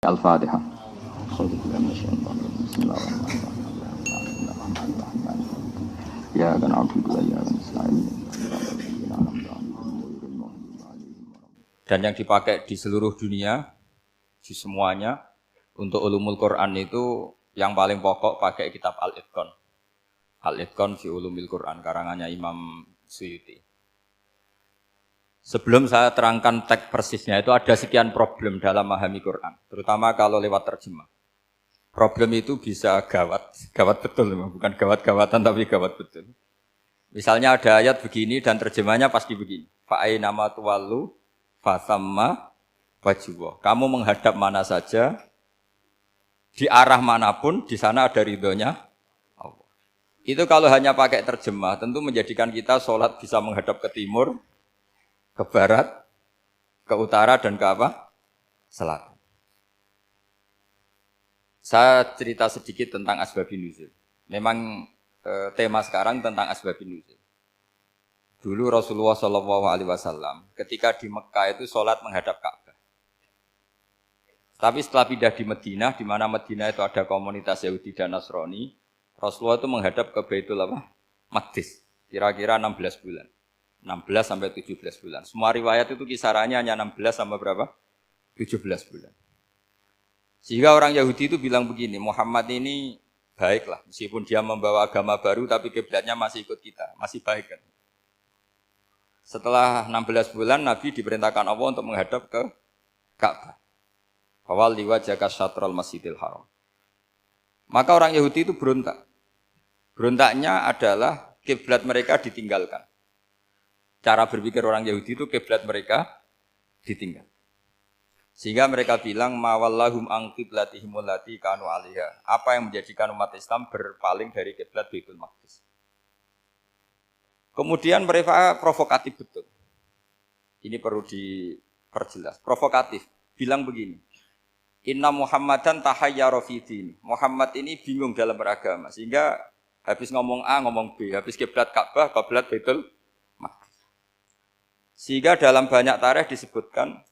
Al-Fatihah. Ya kan Alhamdulillah ya kan dan yang dipakai di seluruh dunia, di semuanya untuk ulumul Quran itu yang paling pokok pakai kitab Al-Itqan. Al-Itqan fi ulumil Quran karangannya Imam Suyuti. Sebelum saya terangkan teks persisnya itu ada sekian problem dalam memahami Quran, terutama kalau lewat terjemah. Problem itu bisa gawat betul, bukan gawat-gawatan tapi gawat betul. Misalnya ada ayat begini dan terjemahnya pasti begini. Fa'aina ma tuwallu fasamma wajhullah. Kamu menghadap mana saja, di arah manapun, di sana ada ridhonya Allah. Itu kalau hanya pakai terjemah, tentu menjadikan kita sholat bisa menghadap ke timur, ke barat, ke utara, dan ke apa? Selatan. Saya cerita sedikit tentang asbabun nuzul. Memang tema sekarang tentang asbabun nuzul. Dulu Rasulullah SAW ketika di Mekah itu sholat menghadap Ka'bah. Tapi setelah pindah di Madinah, di mana Madinah itu ada komunitas Yahudi dan Nasrani, Rasulullah itu menghadap ke Baitul Maqdis, kira-kira 16 bulan. 16 sampai 17 bulan. Semua riwayat itu kisarannya hanya 16 sampai berapa? 17 bulan. Sehingga orang Yahudi itu bilang begini, Muhammad ini baiklah, meskipun dia membawa agama baru, tapi kiblatnya masih ikut kita, masih baik kan. Setelah 16 bulan, Nabi diperintahkan Allah untuk menghadap ke Ka'bah. Fawalli wajhaka syatral masjidil haram. Maka orang Yahudi itu berontak. Berontaknya adalah kiblat mereka ditinggalkan. Cara berpikir orang Yahudi itu kiblat mereka ditinggal. Sehingga mereka bilang mawallahum an qiblatihim allati kanu 'alaiha. Apa yang menjadikan umat Islam berpaling dari kiblat Baitul Maqdis. Kemudian mereka provokatif betul. Ini perlu diperjelas. Provokatif. Bilang begini. Inna Muhammadan tahayyara fi din. Muhammad ini bingung dalam beragama. Sehingga habis ngomong A, ngomong B. Habis kiblat Ka'bah, kiblat Baitul Maqdis. Sehingga dalam banyak tarikh disebutkan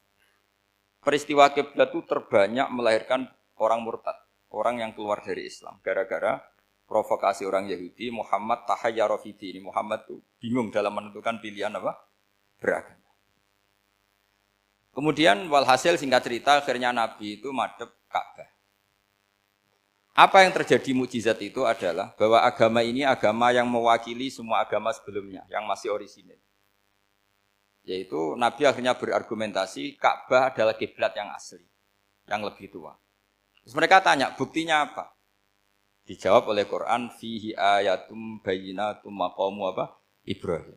peristiwa kiblat itu terbanyak melahirkan orang murtad, orang yang keluar dari Islam. Gara-gara provokasi orang Yahudi, Muhammad tahayyara fi din. Muhammad itu bingung dalam menentukan pilihan apa? Beragama. Kemudian walhasil singkat cerita akhirnya Nabi itu madhep Ka'bah. Apa yang terjadi mukjizat itu adalah bahwa agama ini agama yang mewakili semua agama sebelumnya yang masih orisinil. Yaitu Nabi akhirnya berargumentasi Ka'bah adalah kiblat yang asli, yang lebih tua. Terus mereka tanya, buktinya apa? Dijawab oleh Quran, fihi ayatum bayyinatum maqamu apa? Ibrahim.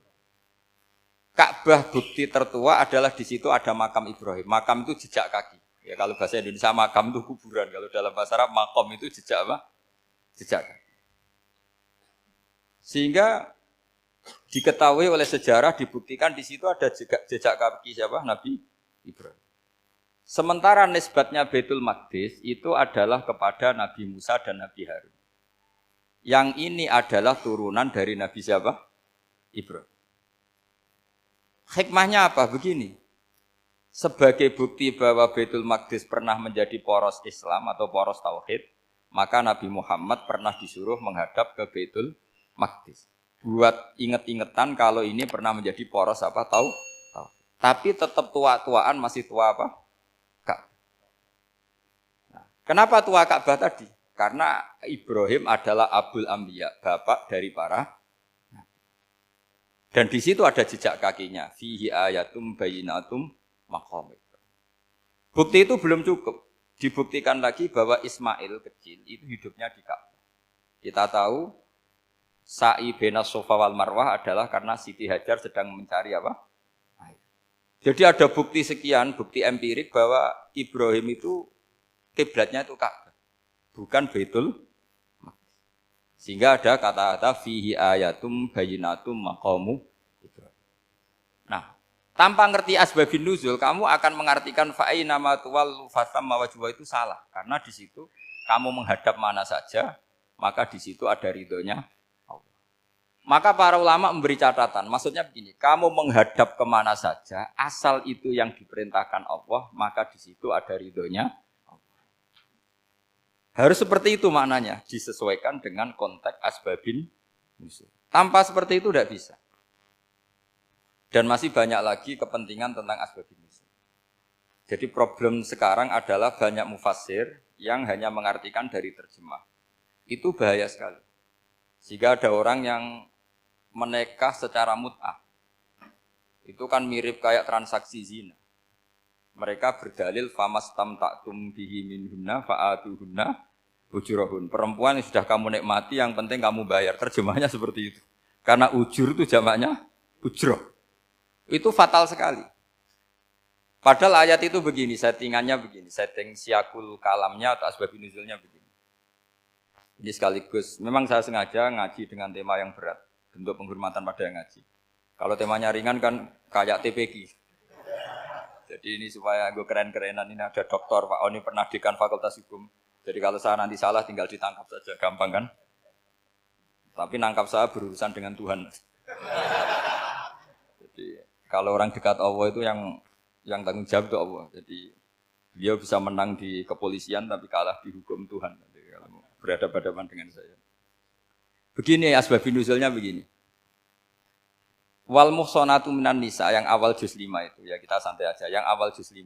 Ka'bah bukti tertua adalah di situ ada makam Ibrahim. Makam itu jejak kaki. Ya kalau bahasa Indonesia makam itu kuburan. Kalau dalam bahasa Arab maqam itu jejak apa? Jejak kaki. Sehingga diketahui oleh sejarah, dibuktikan di situ ada jejak kaki siapa? Nabi Ibrahim. Sementara nisbatnya Baitul Maqdis itu adalah kepada Nabi Musa dan Nabi Harun. Yang ini adalah turunan dari Nabi siapa? Ibrahim. Hikmahnya apa? Begini. Sebagai bukti bahwa Baitul Maqdis pernah menjadi poros Islam atau poros Tauhid, maka Nabi Muhammad pernah disuruh menghadap ke Baitul Maqdis. Buat inget-ingetan kalau ini pernah menjadi poros apa tahu. Tapi tetap tua-tuaan masih tua apa? Ka'bah. Nah, kenapa tua Ka'bah tadi? Karena Ibrahim adalah Abul Anbiya, bapak dari para nabi. Dan di situ ada jejak kakinya. Fihi ayatum bayyinatum maqam. Bukti itu belum cukup. Dibuktikan lagi bahwa Ismail kecil itu hidupnya di Ka'bah. Kita tahu sa'i baina Safa wal Marwah adalah karena Siti Hajar sedang mencari apa? Air. Jadi ada bukti sekian, bukti empirik bahwa Ibrahim itu kiblatnya itu Ka'bah, bukan Baitul Maqdis. Sehingga ada kata-kata fihi ayatum bayyinatum maqamu Ibrahim. Nah, tanpa ngerti asbabun nuzul, kamu akan mengartikan fa'ina ma tuwallu fasamma wajhu itu salah. Karena di situ kamu menghadap mana saja, maka di situ ada ridhonya. Maka para ulama memberi catatan, maksudnya begini, kamu menghadap kemana saja, asal itu yang diperintahkan Allah, maka di situ ada ridhonya Allah. Harus seperti itu maknanya, disesuaikan dengan konteks asbabin nuzul. Tanpa seperti itu tidak bisa. Dan masih banyak lagi kepentingan tentang asbabin nuzul. Jadi problem sekarang adalah banyak mufassir yang hanya mengartikan dari terjemah. Itu bahaya sekali. Jika ada orang yang menikah secara mut'ah, itu kan mirip kayak transaksi zina. Mereka berdalil famastamta'tum bihi minhunna fa'atuhunna ujurahun. Perempuan yang sudah kamu nikmati yang penting kamu bayar. Terjemahnya seperti itu. Karena ujur itu jamaknya ujroh. Itu fatal sekali. Padahal ayat itu begini, settingannya begini, setting siakul kalamnya atau asbabun nuzulnya begini. Ini sekaligus, memang saya sengaja ngaji dengan tema yang berat, bentuk penghormatan pada yang ngaji. Kalau temanya ringan kan kayak TPQ. Jadi ini supaya gue keren-kerenan, ini ada doktor Pak Oni pernah dekan Fakultas Hukum. Jadi kalau saya nanti salah tinggal ditangkap saja, gampang kan? Tapi nangkap saya berurusan dengan Tuhan. Jadi kalau orang dekat Allah itu yang tanggung jawab itu Allah. Jadi beliau bisa menang di kepolisian tapi kalah di hukum Tuhan. Jadi kalau berhadapan-hadapan dengan saya. Begini asbabun nuzulnya begini. Wal muhsanatu minan nisa yang awal juz 5 itu ya kita santai aja. Yang awal juz 5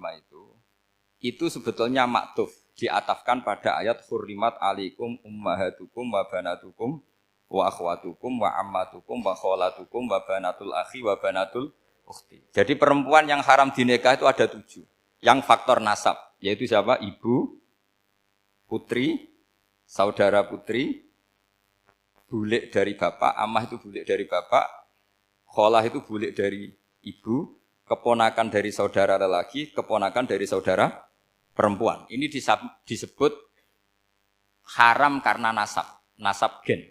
itu sebetulnya maktuf diatafkan pada ayat hurrimat alaikum ummahatukum wa banatukum wa akhwatukum wa ammatukum wa kholatukum wa banatul akhi wa banatul ukhti. Jadi perempuan yang haram dinikah itu ada 7. Yang faktor nasab yaitu siapa? Ibu, putri, saudara putri, bulik dari bapak, amah itu bulik dari bapak, kholah itu bulik dari ibu, keponakan dari saudara lelaki, keponakan dari saudara perempuan. Ini disebut haram karena nasab gen.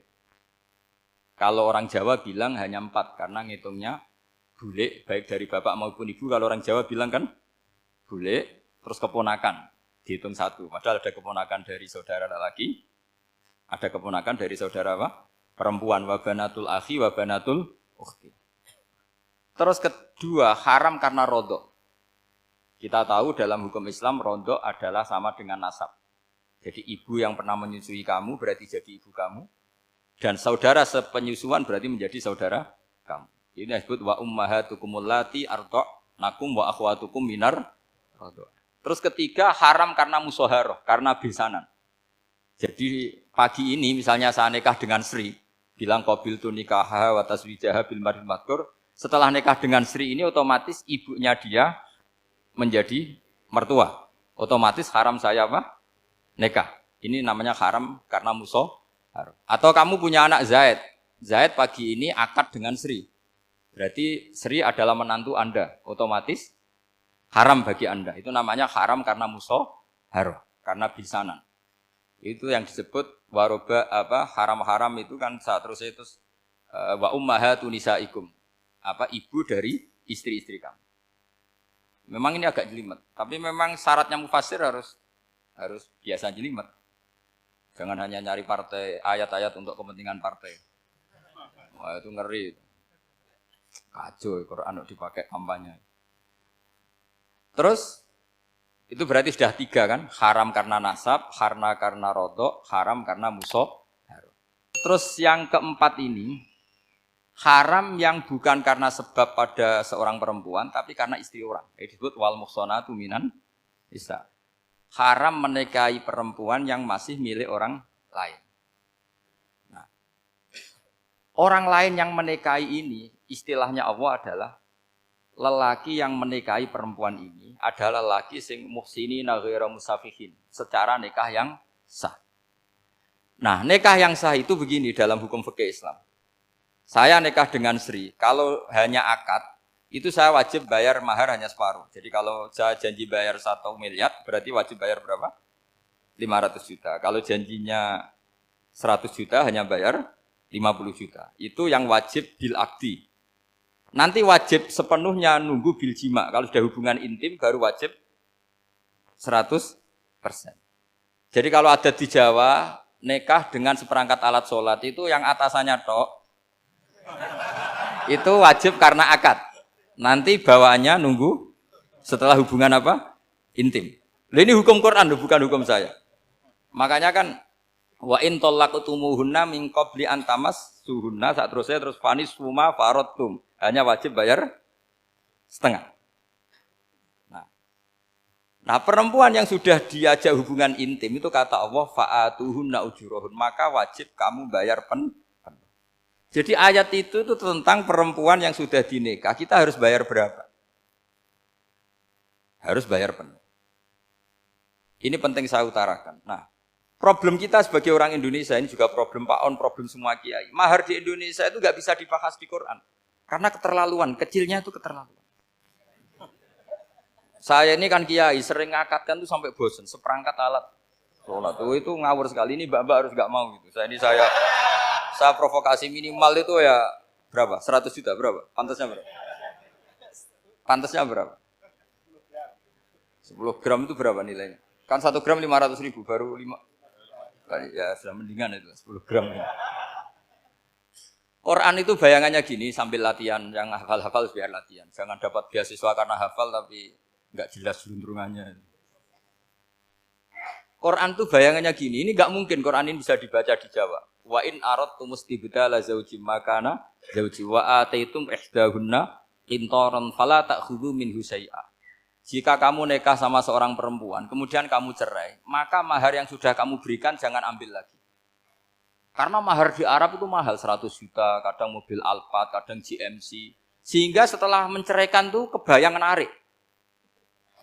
Kalau orang Jawa bilang hanya 4 karena ngitungnya bulik baik dari bapak maupun ibu. Kalau orang Jawa bilang kan bulik terus keponakan dihitung 1. Padahal ada keponakan dari saudara lelaki, ada keponakan dari saudara apa? Perempuan, wa banatul akhi wa banatul ukhti. Terus kedua, haram karena rodok. Kita tahu dalam hukum Islam rodok adalah sama dengan nasab. Jadi ibu yang pernah menyusui kamu berarti jadi ibu kamu. Dan saudara sepenyusuan berarti menjadi saudara kamu. Ini disebut wa ummahatukumul lati arda'nakum wa akhwatukum minar rodok. Terus ketiga, haram karena musoharoh, karena besanan. Jadi pagi ini misalnya saya nikah dengan Sri, bilang qabil tu nikaha wa taswijaha bil maril madkur. Setelah nikah dengan Sri ini otomatis ibunya dia menjadi mertua. Otomatis haram saya apa? Nikah. Ini namanya haram karena musoharoh. Atau kamu punya anak Zaid. Zaid pagi ini akad dengan Sri. Berarti Sri adalah menantu Anda. Otomatis haram bagi Anda. Itu namanya haram karena musoharoh. Karena bisanan. Itu yang disebut waroba haram-haram itu kan saat terus itu wa ummahatu nisaikum. Ibu dari istri-istri kamu. Memang ini agak jelimet, tapi memang syaratnya mufassir harus biasa jelimet. Jangan hanya nyari partai ayat-ayat untuk kepentingan partai. Wah itu ngeri. Kacau Quran dipakai kampanye. Terus itu berarti sudah 3 kan? Haram karena nasab, karena rodok, haram karena musoh. Terus yang keempat ini haram yang bukan karena sebab pada seorang perempuan, tapi karena istri orang. Itu disebut wal muhsanatu minan nisa. Haram menikahi perempuan yang masih milik orang lain. Nah, orang lain yang menikahi ini, istilahnya Allah adalah lelaki yang menikahi perempuan ini adalah lelaki sing muhsinina ghairu musafihin, secara nikah yang sah. Nah, nikah yang sah itu begini dalam hukum fikih Islam. Saya nikah dengan Sri, kalau hanya akad, itu saya wajib bayar mahar hanya separuh. Jadi kalau saya janji bayar 1 miliar, berarti wajib bayar berapa? 500 juta. Kalau janjinya 100 juta, hanya bayar 50 juta. Itu yang wajib bil akdi. Nanti wajib sepenuhnya nunggu bil jima. Kalau sudah hubungan intim, baru wajib 100%. Jadi kalau ada di Jawa, nikah dengan seperangkat alat sholat, itu yang atasannya tok, itu wajib karena akad. Nanti bawaannya nunggu setelah hubungan apa? Intim. Ini hukum Quran, bukan hukum saya. Makanya kan wa in talaqtumuhunna min qabli an tamassuhunna saat terus fanis suma faradtum. Hanya wajib bayar setengah. Nah, perempuan yang sudah diajak hubungan intim itu kata Allah fa'atuhunna ujurahun, maka wajib kamu bayar penuh. Jadi ayat itu tentang perempuan yang sudah dinikah, kita harus bayar berapa? Harus bayar penuh. Ini penting saya utarakan. Nah, problem kita sebagai orang Indonesia, ini juga problem Pak On, problem semua kiai. Mahar di Indonesia itu nggak bisa dibahas di Quran. Karena keterlaluan, kecilnya itu keterlaluan. Saya ini kan kiai, sering ngakatkan tuh sampai bosen, seperangkat alat sholat. Itu ngawur sekali, ini mbak-mbak harus nggak mau gitu. Saya provokasi minimal itu ya berapa? 100 juta berapa? Pantasnya berapa? Pantasnya berapa? 10 gram itu berapa nilainya? Kan 1 gram 500 ribu, baru 5. Ya sudah mendingan itu 10 gram. Quran itu bayangannya gini, sambil latihan, yang hafal-hafal biar latihan. Jangan dapat beasiswa karena hafal tapi nggak jelas juntrungannya. Quran tuh bayangannya gini, ini nggak mungkin Quran ini bisa dibaca di Jawa. Wa in aradtum istibdala zaujim makana zauji wa ataitum ihdahunna qintaran fala ta'khudhu minhu syai'a. Jika kamu nikah sama seorang perempuan, kemudian kamu cerai, maka mahar yang sudah kamu berikan jangan ambil lagi. Karena mahar di Arab itu mahal, 100 juta, kadang mobil Alphard, kadang GMC. Sehingga setelah menceraikan tuh kebayang narik.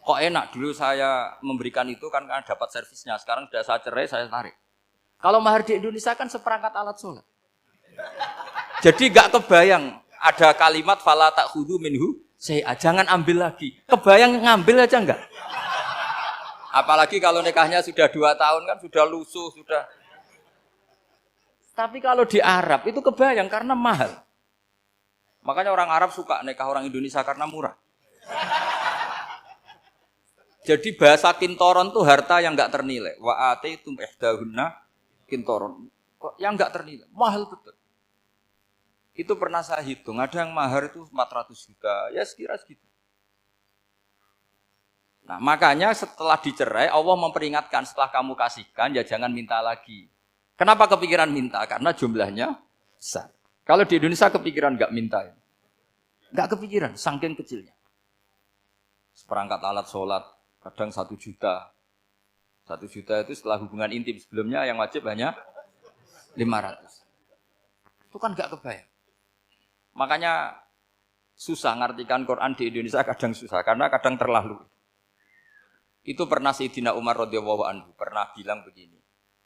Kok enak, dulu saya memberikan itu kan karena dapat servisnya. Sekarang sudah saya cerai, saya tarik. Kalau mahar di Indonesia kan seperangkat alat sholat. Jadi gak kebayang ada kalimat fala ta'khudhu minhu syai'a, jangan ambil lagi. Kebayang ngambil aja enggak? Apalagi kalau nikahnya sudah 2 tahun kan sudah lusuh, sudah. Tapi kalau di Arab itu kebayang karena mahal. Makanya orang Arab suka nikah orang Indonesia karena murah. Jadi bahasa kintoron itu harta yang enggak ternilai. Wa ataitum ihdahunna kintoron. Yang enggak ternilai, mahal betul. Itu pernah saya hitung, ada yang mahar itu 400 juta, ya sekira segitu. Nah, makanya setelah dicerai Allah memperingatkan setelah kamu kasihkan ya jangan minta lagi. Kenapa kepikiran minta? Karena jumlahnya besar. Kalau di Indonesia kepikiran enggak minta ya. Enggak kepikiran, saking kecilnya. Seperangkat alat sholat kadang 1 juta. 1 juta itu setelah hubungan intim, sebelumnya yang wajib hanya 500. Itu kan enggak kebayang. Makanya susah ngartikan Quran di Indonesia, kadang susah karena kadang terlalu. Itu pernah Sayyidina Umar radhiyallahu anhu pernah bilang begini.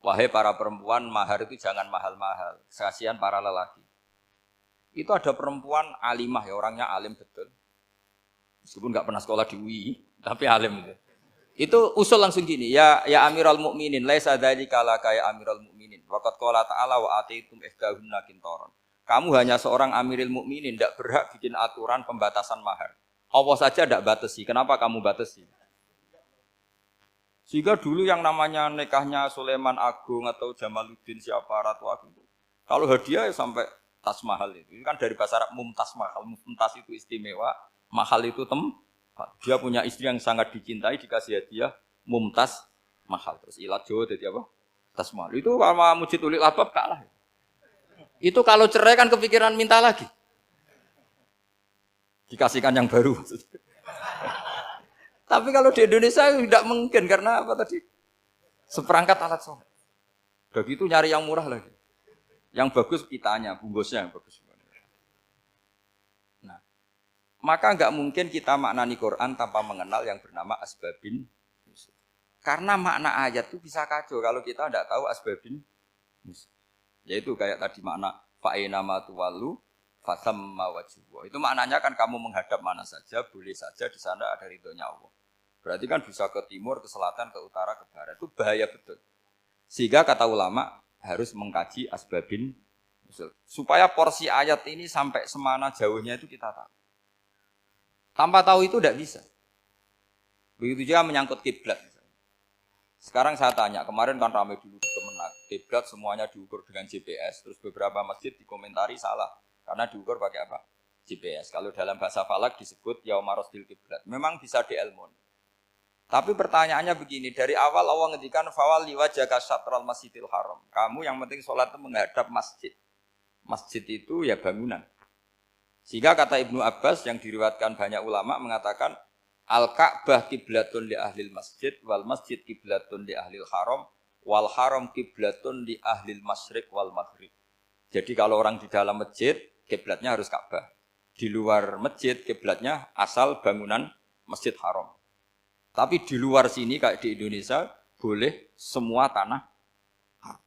Wahai para perempuan, mahar itu jangan mahal-mahal. Kasihan para lelaki. Itu ada perempuan alimah ya, orangnya alim betul. Meskipun enggak pernah sekolah di UI, tapi alim itu. Itu usul langsung gini, ya Amirul Mukminin, laisa dzalika laka ya Amirul Mukminin. Waqad qala ta'ala wa ataitum ihdahunna qintaran. Kamu hanya seorang Amirul Mukminin, tidak berhak bikin aturan pembatasan mahar. Allah saja tidak batasi, kenapa kamu batasi? Sehingga dulu yang namanya nikahnya Sulaiman Agung atau Jamaluddin siapa Ratu Agung, kalau hadiah ya sampai tas mahal itu. Ini kan dari bahasa Arab mumtaz mahal. Mumtaz itu istimewa, mahal itu dia punya istri yang sangat dicintai, dikasih hadiah mumtaz mahal. Terus ilat Jawa jadi apa? Tas mahal. Itu sama Mujid Ulil Albab kalah. Itu kalau cerai kan kepikiran minta lagi. Dikasihkan yang baru. Tapi kalau di Indonesia tidak mungkin karena apa tadi? Seperangkat alat sholat. Begitu nyari yang murah lagi. Yang bagus kitanya, bungkusnya yang bagus. Nah, maka enggak mungkin kita maknani Quran tanpa mengenal yang bernama asbabin. Karena makna ayat itu bisa kacau kalau kita tidak tahu asbabin. Yaitu kayak tadi makna fa'ina ma tuwallu fasamma wajhu. Itu maknanya kan kamu menghadap mana saja, boleh saja di sana ada ridhonya Allah. Berarti kan bisa ke timur, ke selatan, ke utara, ke barat. Itu bahaya betul. Sehingga kata ulama harus mengkaji asbabin supaya porsi ayat ini sampai semana jauhnya itu kita tahu. Tanpa tahu itu tidak bisa. Begitu juga menyangkut kiblat. Sekarang saya tanya, kemarin kan ramai dulu di Kemenak, kiblat semuanya diukur dengan GPS, terus beberapa masjid dikomentari salah karena diukur pakai apa? GPS. Kalau dalam bahasa falak disebut yaumarosdil kiblat. Memang bisa diilmoni. Tapi pertanyaannya begini, dari awal Allah ngendikan fawalli wajhaka syatral masjidil haram. Kamu yang penting sholat itu menghadap masjid. Masjid itu ya bangunan. Sehingga kata Ibnu Abbas yang diriwayatkan banyak ulama mengatakan Al-Ka'bah kiblatun li ahlil masjid wal masjid kiblatun li ahlil haram wal haram kiblatun li ahlil masyriq wal maghrib. Jadi kalau orang di dalam masjid kiblatnya harus Ka'bah. Di luar masjid kiblatnya asal bangunan Masjid Haram. Tapi di luar sini kayak di Indonesia boleh semua tanah haram.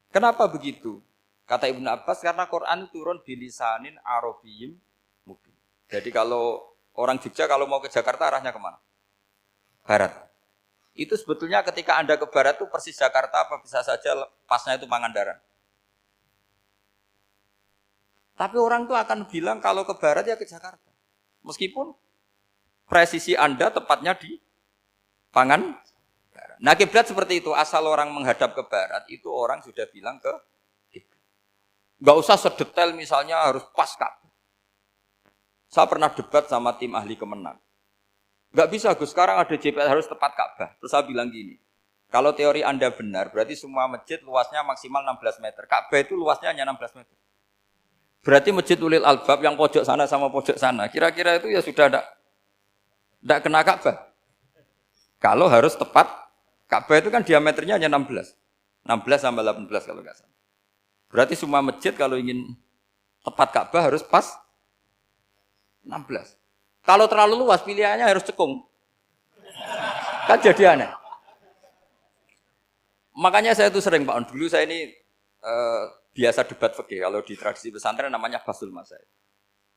Kenapa begitu? Kata Ibnu Abbas karena Quran turun bilisanin arabiyyin mubin. Jadi kalau orang Jogja kalau mau ke Jakarta arahnya kemana? Barat. Itu sebetulnya ketika Anda ke barat itu persis Jakarta apa bisa saja pasnya itu Pangandaran. Tapi orang itu akan bilang kalau ke barat ya ke Jakarta. Meskipun presisi Anda tepatnya di Pangandaran. Nah kiblat seperti itu, asal orang menghadap ke barat, itu orang sudah bilang ke kiblat. Enggak usah sedetail misalnya harus pas Ka'bah. Saya pernah debat sama tim ahli Kemenang. Enggak bisa Gus, sekarang ada GPS harus tepat Ka'bah. Terus saya bilang gini, kalau teori Anda benar, berarti semua masjid luasnya maksimal 16 meter. Ka'bah itu luasnya hanya 16 meter. Berarti masjid Ulil Albab yang pojok sana sama pojok sana, kira-kira itu ya sudah tidak kena Ka'bah. Kalau harus tepat, Ka'bah itu kan diameternya hanya 16. 16 sampai 18 kalau nggak salah. Berarti semua masjid kalau ingin tepat Ka'bah harus pas 16. Kalau terlalu luas pilihannya harus cekung. Kan jadi aneh. Makanya saya itu sering Pak, dulu saya ini biasa debat fikih. Kalau di tradisi pesantren namanya Basul Masail.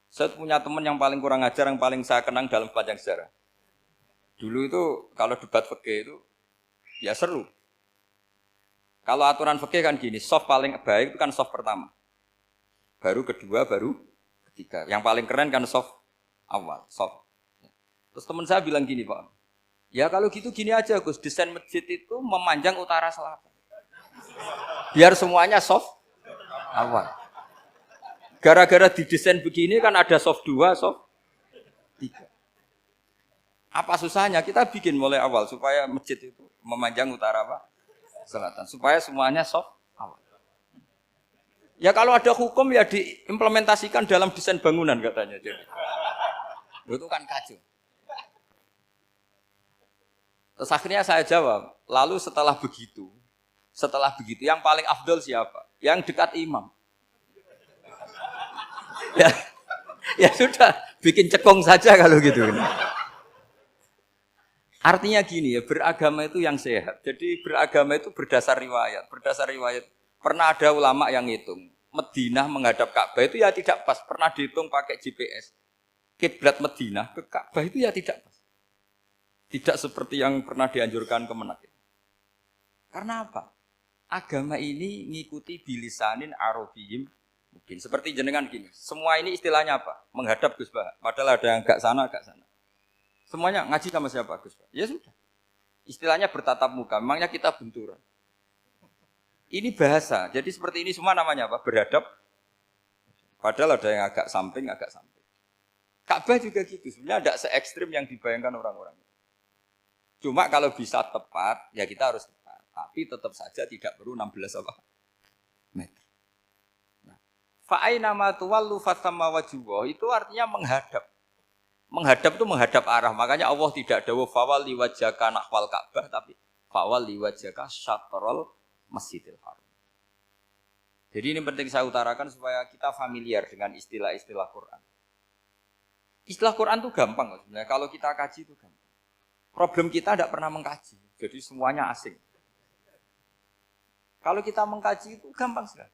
Saya punya teman yang paling kurang ajar, yang paling saya kenang dalam sepanjang sejarah. Dulu itu kalau debat fikih itu ya seru. Kalau aturan fikih kan gini, soft paling baik itu kan soft pertama. Baru kedua, baru ketiga. Yang paling keren kan soft awal, soft. Terus teman saya bilang gini Pak, ya kalau gitu gini aja Gus, desain masjid itu memanjang utara selatan. Biar semuanya soft awal. Gara-gara didesain begini kan ada soft 2, soft 3. Apa susahnya? Kita bikin mulai awal supaya masjid itu memanjang utara apa? Selatan. Supaya semuanya soft awal. Ya kalau ada hukum ya diimplementasikan dalam desain bangunan katanya. Itu kan kacau. Terus akhirnya saya jawab, lalu setelah begitu yang paling afdol siapa? Yang dekat imam. Ya sudah, bikin cekong saja kalau gitu. Artinya gini ya, beragama itu yang sehat. Jadi beragama itu berdasar riwayat. Berdasar riwayat, pernah ada ulama yang ngitung. Madinah menghadap Ka'bah itu ya tidak pas. Pernah dihitung pakai GPS. Kiblat Madinah ke Ka'bah itu ya tidak pas. Tidak seperti yang pernah dianjurkan Kemenak. Karena apa? Agama ini ngikuti bilisanin arabiyyin mungkin. Seperti jenengan gini. Semua ini istilahnya apa? Menghadap Gus Bah. Padahal ada yang agak sana, agak sana. Semuanya ngaji sama siapa Gus? Ya sudah. Istilahnya bertatap muka. Memangnya kita benturan. Ini bahasa. Jadi seperti ini semua namanya apa? Beradab. Padahal ada yang agak samping, agak samping. Ka'bah juga gitu. Sebenarnya tidak se-ekstrim yang dibayangkan orang-orang. Cuma kalau bisa tepat, ya kita harus tepat. Tapi tetap saja tidak perlu 16 apa? Meter. Nah, fa'aina ma tuwallu fatamma wajhuhu itu artinya menghadap. Menghadap itu menghadap arah. Makanya Allah tidak dawuh fawalli wajhaka nahwal Ka'bah tapi fawalli wajhaka syatrul Masjidil Haram. Jadi ini penting saya utarakan supaya kita familiar dengan istilah-istilah Quran. Istilah Quran itu gampang sebenarnya. Kalau kita kaji itu gampang. Problem kita tidak pernah mengkaji. Jadi semuanya asing. Kalau kita mengkaji itu gampang sekali.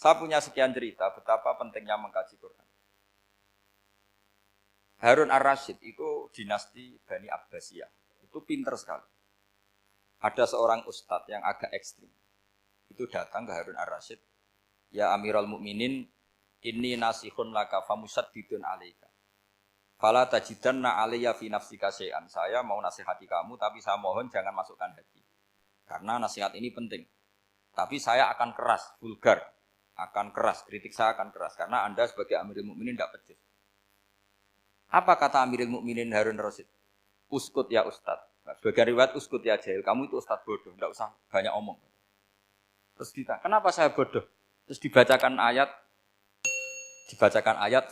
Saya punya sekian cerita betapa pentingnya mengkaji Quran. Harun Ar-Rasyid itu dinasti Bani Abbasiyah. Itu pinter sekali. Ada seorang ustadz yang agak ekstrim. Itu datang ke Harun Ar-Rasyid. Ya Amirul Mukminin, inni nasihun laka famusaddidun alaika. Fala tajidanna alayya fi nafsika syai'an. Saya mau nasihati kamu, tapi saya mohon jangan masukkan hati. Karena nasihat ini penting. Tapi saya akan keras, vulgar. Akan keras, kritik saya akan keras. Karena Anda sebagai Amirul Mukminin tidak pecus. Apa kata Amirul Mukminin Harun Ar-Rasyid? Uskut ya ustad. Nah, sebagian riwayat uskut ya jahil. Kamu itu ustad bodoh, enggak usah banyak omong. Terus kita, kenapa saya bodoh? Terus dibacakan ayat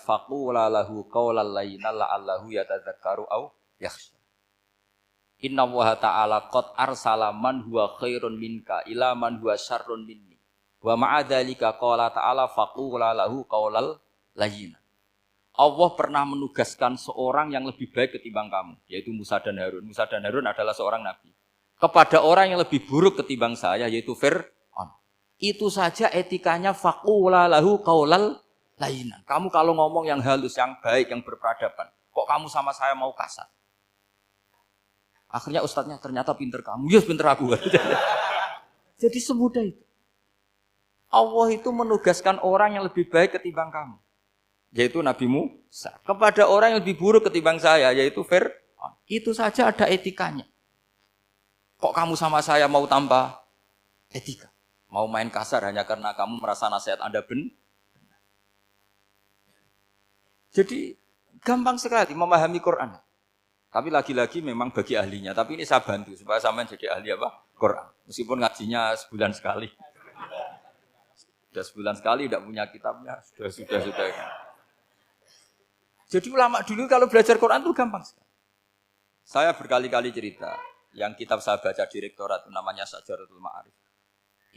faqula lahu qaulal layyina la'allahu yatadzakkaru aw yakhsha. Inna wa ta'ala qad arsala man huwa khairun minka ila man huwa syarrun minni. Wa ma'a dzalika qala ta'ala faqula lahu qaulal layyina. Allah pernah menugaskan seorang yang lebih baik ketimbang kamu, yaitu Musa dan Harun. Musa dan Harun adalah seorang nabi. Kepada orang yang lebih buruk ketimbang saya, yaitu Fir'aun. Itu saja etikanya faqula lahu qaulal layinan. Kamu kalau ngomong yang halus, yang baik, yang berperadaban, kok kamu sama saya mau kasar? Akhirnya ustadznya ternyata pinter kamu. Yes, pinter aku. Jadi semudah itu. Allah itu menugaskan orang yang lebih baik ketimbang kamu, yaitu Nabi Musa. Kepada orang yang lebih buruk ketimbang saya, yaitu Fir'aun. Itu saja ada etikanya. Kok kamu sama saya mau tambah etika? Mau main kasar hanya karena kamu merasa nasihat Anda benar? Jadi gampang sekali memahami Quran. Tapi lagi-lagi memang bagi ahlinya. Tapi ini saya bantu supaya sampean jadi ahli apa? Quran. Meskipun ngajinya sebulan sekali. Sudah sebulan sekali tidak punya kitabnya. Sudah. Jadi ulama dulu kalau belajar Quran itu gampang sekali. Saya berkali-kali cerita. Yang kitab saya baca di rektorat itu namanya Syajaratul Ma'arif.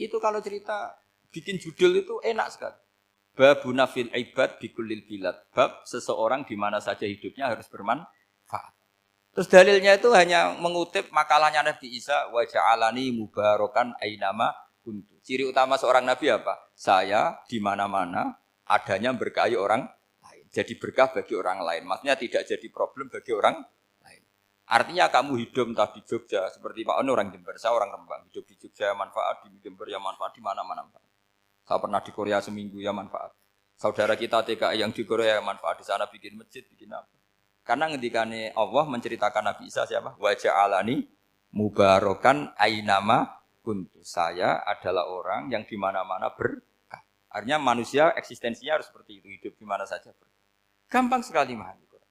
Itu kalau cerita bikin judul itu enak sekali. Babuna fil ibad bikullil bilad. Bab seseorang di mana saja hidupnya harus bermanfaat. Terus dalilnya itu hanya mengutip makalahnya Nabi Isa wa ja'alani mubarakan ainama kuntu. Ciri utama seorang nabi apa? Saya di mana-mana adanya berkahi orang lain. Jadi berkah bagi orang lain. Maksudnya tidak jadi problem bagi orang lain. Artinya kamu hidup entah di Jogja seperti Pak Ono orang Jember, saya orang Rembang. Hidup di Jogja manfaat, di Jember ya manfaat, di mana-mana manfaat. Saya pernah di Korea seminggu ya manfaat. Saudara kita TKI yang di Korea ya manfaat. Di sana bikin masjid, bikin apa. Karena ngendikane Allah menceritakan Nabi Isa siapa? Wa ja'alani mubarakan ainama kuntu. Saya adalah orang yang di mana-mana berkah. Artinya manusia eksistensinya harus seperti itu. Hidup di mana saja berkah. Gampang sekali memahami Quran.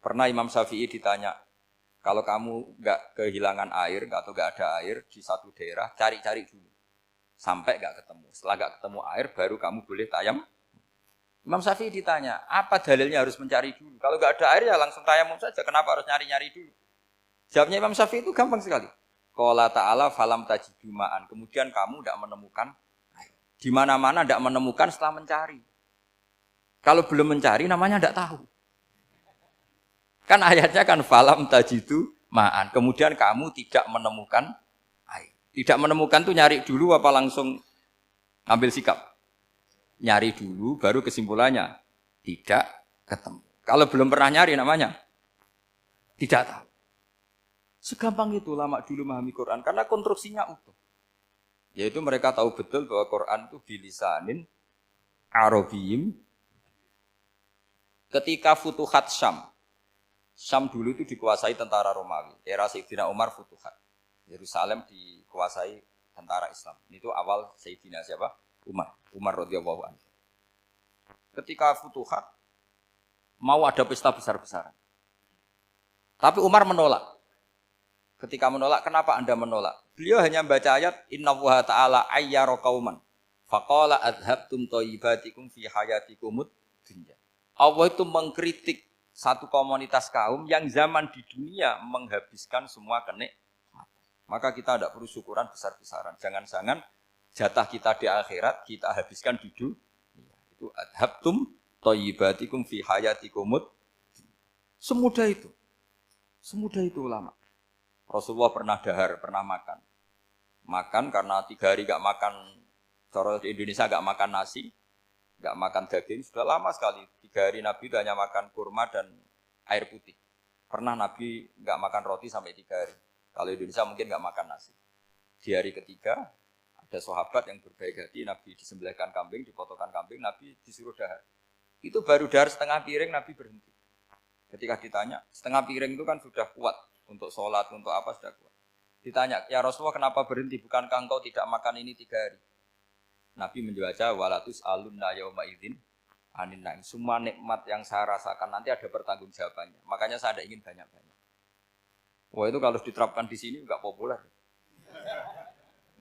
Pernah Imam Syafi'i ditanya, kalau kamu enggak kehilangan air atau enggak ada air di satu daerah, cari-cari dulu. Sampai enggak ketemu. Setelah enggak ketemu air, baru kamu boleh tayamum. Imam Syafi'i ditanya, apa dalilnya harus mencari dulu? Kalau enggak ada air ya langsung tayamum saja. Kenapa harus nyari-nyari dulu? Jawabnya Imam Syafi'i itu gampang sekali. Qala ta'ala falam tajidu ma'an. Kemudian kamu enggak menemukan air. Di mana-mana enggak menemukan setelah mencari. Kalau belum mencari namanya enggak tahu. Kan ayatnya kan falam tajidu ma'an. Kemudian kamu tidak menemukan air. Tidak menemukan tuh nyari dulu apa langsung ambil sikap? Nyari dulu baru kesimpulannya tidak ketemu. Kalau belum pernah nyari namanya tidak tahu. Segampang itu ulama dulu memahami Quran karena konstruksinya utuh. Yaitu mereka tahu betul bahwa Quran itu bilisanin Arabiyim. Ketika Futuhat Syam. Syam dulu itu dikuasai tentara Romawi. Era Sayyidina Umar Futuhat. Yerusalem dikuasai tentara Islam. Itu awal Sayyidina siapa? Umar radhiyallahu anhu. Ketika Futuhat mau ada pesta besar-besaran. Tapi Umar menolak. Ketika menolak, kenapa Anda menolak? Beliau hanya baca ayat innallaha ta'ala ayyara qauman faqala adhabtum thayyibatikum fi hayatikumud dunya. Allah itu mengkritik satu komunitas kaum yang zaman di dunia menghabiskan semua kenikmatan. Maka kita tidak perlu syukuran besar-besaran. Jangan-jangan jatah kita di akhirat kita habiskan di dunia. Itu adhabtum thayyibatikum fi hayatikumud. Semudah itu. Semudah itu ulama. Rasulullah pernah dahar, pernah makan. Makan karena 3 hari enggak makan, cara di Indonesia enggak makan nasi, enggak makan daging, sudah lama sekali. 3 hari Nabi itu hanya makan kurma dan air putih. Pernah Nabi enggak makan roti sampai 3 hari. Kalau Indonesia mungkin enggak makan nasi. Di hari ketiga, ada sahabat yang berbaik hati, Nabi disembelihkan kambing, dipotongkan kambing, Nabi disuruh dahar. Itu baru dahar setengah piring, Nabi berhenti. Ketika ditanya, setengah piring itu kan sudah kuat untuk sholat, untuk apa sudah kuat. Ditanya, ya Rasulullah kenapa berhenti? Bukankah engkau tidak makan ini 3 hari? Nabi menjawab, walatus alunna yauma idzin anin naim. Semua nikmat yang saya rasakan nanti ada pertanggungjawabannya. Makanya saya tidak ingin banyak-banyak. Wah itu kalau diterapkan di sini nggak populer.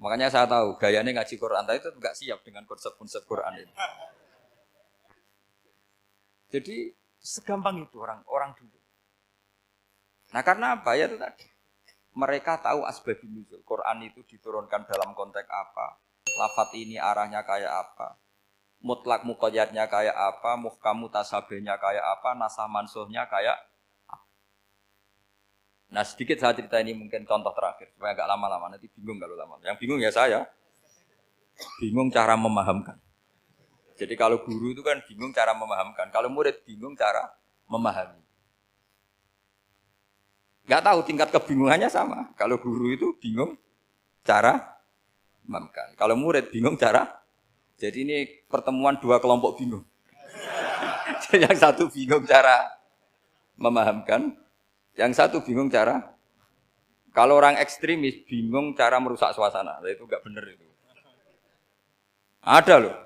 Makanya saya tahu gayanya ngaji Quran itu nggak siap dengan konsep-konsep Quran ini. Jadi segampang itu orang dulu. Nah karena apa ya itu tadi. Mereka tahu asbabun nuzul. Quran itu diturunkan dalam konteks apa, lafadz ini arahnya kayak apa, mutlak muqayyadnya kayak apa, muhkam mutasabihnya kayak apa, nasah mansuhnya kayak apa. Nah sedikit saya cerita ini mungkin contoh terakhir supaya agak lama-lama, nanti bingung kalau lama. Yang bingung ya saya, bingung cara memahamkan. Jadi kalau guru itu kan bingung cara memahamkan, kalau murid bingung cara memahami. Nggak tahu tingkat kebingungannya sama. Kalau guru itu bingung cara memahamkan. Kalau murid bingung cara. Jadi ini pertemuan dua kelompok bingung. Yang satu bingung cara memahamkan, yang satu bingung cara. Kalau orang ekstremis bingung cara merusak suasana. Itu nggak benar itu. Ada loh.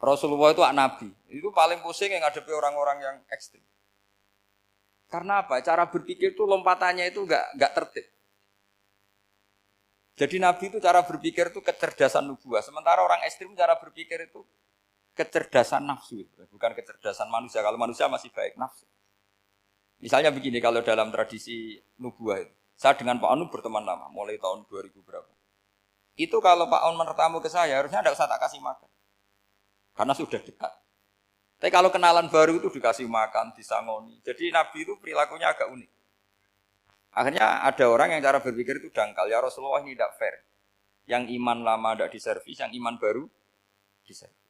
Rasulullah itu nabi. Itu paling pusing yang ngadepi orang-orang yang ekstrim. Karena apa? Cara berpikir itu lompatannya itu enggak tertib. Jadi Nabi itu cara berpikir itu kecerdasan nubuah. Sementara orang ekstrim cara berpikir itu kecerdasan nafsu. Bukan kecerdasan manusia. Kalau manusia masih baik nafsu. Misalnya begini, kalau dalam tradisi nubuah itu. Saya dengan Pak Anu berteman lama, mulai tahun 2000 berapa. Itu kalau Pak Anu bertamu ke saya, harusnya tidak usah tak kasih makan. Karena sudah dekat. Tapi kalau kenalan baru itu dikasih makan, disangoni. Jadi Nabi itu perilakunya agak unik. Akhirnya ada orang yang cara berpikir itu dangkal. Ya Rasulullah ini tidak fair. Yang iman lama tidak diservis, yang iman baru diservis.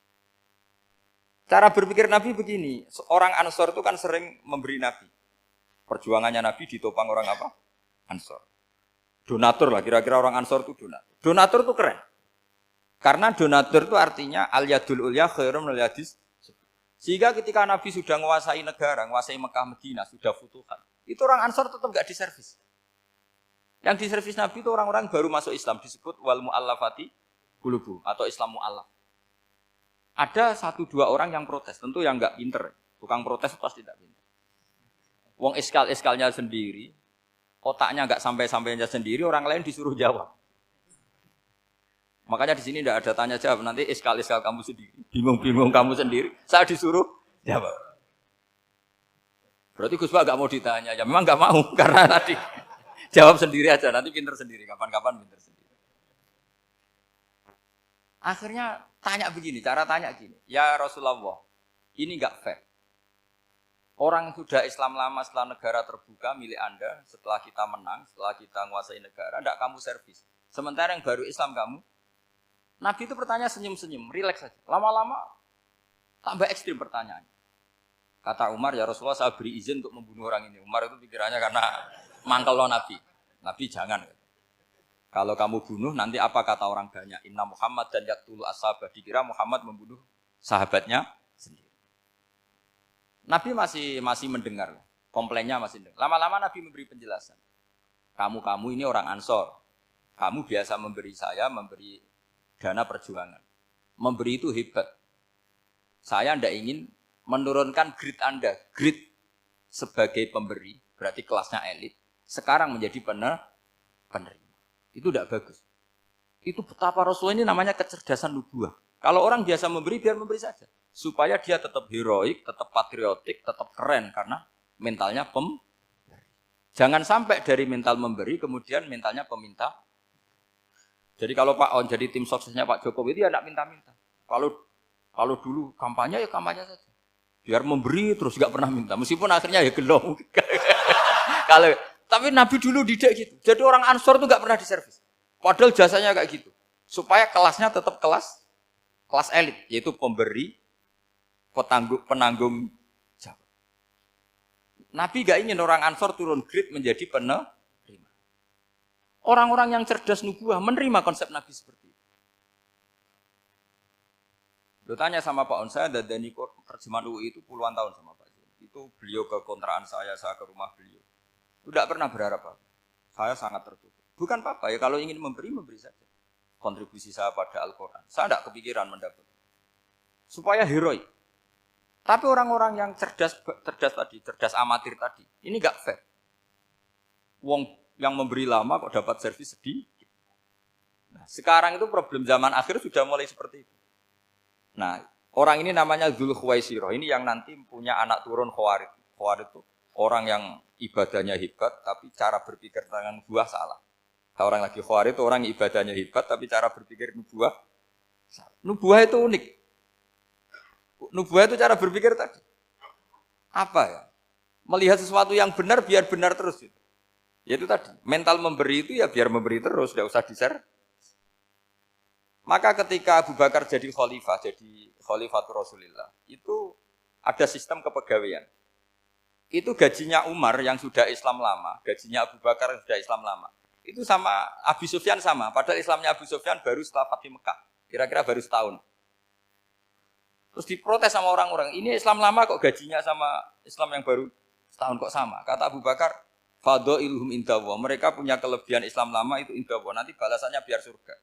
Cara berpikir Nabi begini. Orang Ansor itu kan sering memberi Nabi. Perjuangannya Nabi ditopang orang apa? Ansor. Donatur lah, kira-kira orang Ansor itu donatur. Donatur itu keren. Karena donatur itu artinya al-yadul ulya khairum minal yadis. Sehingga ketika Nabi sudah menguasai negara, menguasai Mekah, Madinah, sudah futuhat, itu orang Ansor tetap enggak diservis. Yang diservis Nabi itu orang-orang baru masuk Islam, disebut wal mu'allafati qulubuhum atau Islam mu'allaf. Ada 1-2 orang yang protes, tentu yang enggak pinter. Tukang protes pasti tidak pinter. Wong iskal-iskalnya sendiri, otaknya enggak sampai-sampainya sendiri, orang lain disuruh jawab. Makanya di sini tidak ada tanya jawab, nanti iskal-iskal kamu sendiri, bingung-bingung kamu sendiri, saya disuruh jawab. Berarti Gus Pak nggak mau ditanya, ya memang nggak mau karena tadi jawab sendiri aja, nanti pinter sendiri, kapan-kapan pinter sendiri. Akhirnya tanya begini, cara tanya gini, ya Rasulullah, ini nggak fair. Orang sudah Islam lama setelah negara terbuka milik Anda, setelah kita menang, setelah kita menguasai negara, tidak kamu servis. Sementara yang baru Islam kamu. Nabi itu bertanya senyum-senyum, rileks saja. Lama-lama tambah ekstrim pertanyaannya. Kata Umar, ya Rasulullah saya beri izin untuk membunuh orang ini. Umar itu pikirannya karena mangkel lo Nabi. Nabi jangan. Kalau kamu bunuh nanti apa kata orang banyak? Inna Muhammad dan yaqtulu ashabah. Dikira Muhammad membunuh sahabatnya sendiri. Nabi masih mendengar. Komplainnya masih dengar. Lama-lama Nabi memberi penjelasan. Kamu ini orang Ansor. Kamu biasa memberi saya, memberi dana perjuangan. Memberi itu hebat. Saya tidak ingin menurunkan grade Anda. Grade sebagai pemberi, berarti kelasnya elit. Sekarang menjadi penerima. Itu tidak bagus. Itu betapa Rasulullah ini namanya kecerdasan nubuah. Kalau orang biasa memberi, biar memberi saja. Supaya dia tetap heroik, tetap patriotik, tetap keren. Karena mentalnya pemberi. Jangan sampai dari mental memberi, kemudian mentalnya peminta. Jadi kalau Pak On jadi tim suksesnya Pak Jokowi itu ya tidak minta-minta. Kalau dulu kampanye ya kampanye saja. Biar memberi terus nggak pernah minta. Meskipun akhirnya ya gelong. Tapi Nabi dulu didik gitu. Jadi orang Ansor itu nggak pernah diservis. Padahal jasanya kayak gitu. Supaya kelasnya tetap kelas elit, yaitu pemberi, penanggung jawab. Nabi nggak ingin orang Ansor turun grade menjadi penerima. Orang-orang yang cerdas nubuah menerima konsep Nabi seperti itu. Lo tanya sama Pak On, saya dadani terjemahan UI itu puluhan tahun sama Pak. Itu beliau ke kontrakan saya ke rumah beliau. Tidak pernah berharap apa. Saya sangat tertutup. Bukan apa-apa ya, kalau ingin memberi saja. Kontribusi saya pada Al-Quran. Saya tidak kepikiran mendapat. Supaya heroik. Tapi orang-orang yang cerdas amatir tadi, ini nggak fair. Wong yang memberi lama kok dapat servis sedikit. Nah, sekarang itu problem zaman akhir sudah mulai seperti itu. Nah, orang ini namanya Dzul Khuwaisirah. Ini yang nanti punya anak turun Khawarij. Khawarij itu orang yang ibadahnya hebat, tapi cara berpikir tentang nubuah salah. Nah, orang lagi Khawarij itu orang yang ibadahnya hebat, tapi cara berpikir nubuah salah. Nubuah itu unik. Nubuah itu cara berpikir tadi. Apa ya? Melihat sesuatu yang benar biar benar terus. Yaitu tadi, mental memberi itu ya biar memberi terus, tidak usah di-share. Maka ketika Abu Bakar jadi khalifatul Rasulullah, itu ada sistem kepegawaian. Itu gajinya Umar yang sudah Islam lama, gajinya Abu Bakar yang sudah Islam lama. Itu sama Abu Sufyan sama, padahal Islamnya Abu Sufyan baru setelah Fathu Mekah, kira-kira baru setahun. Terus diprotes sama orang-orang, ini Islam lama kok gajinya sama Islam yang baru setahun kok sama. Kata Abu Bakar, fadailuhum indallah, mereka punya kelebihan Islam lama itu indallah, nanti balasannya biar surga.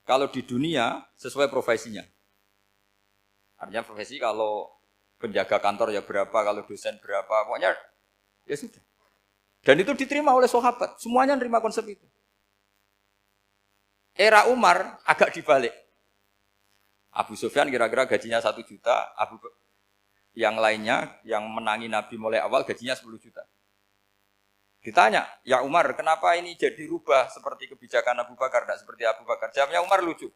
Kalau di dunia sesuai profesinya. Artinya profesi kalau penjaga kantor ya berapa, kalau dosen berapa, pokoknya ya sudah. Dan itu diterima oleh sahabat, semuanya nerima konsep itu. Era Umar agak dibalik. Abu Sufyan kira-kira gajinya 1 juta, yang lainnya yang menangi Nabi mulai awal gajinya 10 juta. Ditanya, ya Umar, kenapa ini jadi rubah seperti kebijakan Abu Bakar, tidak seperti Abu Bakar? Jawabnya Umar lucu.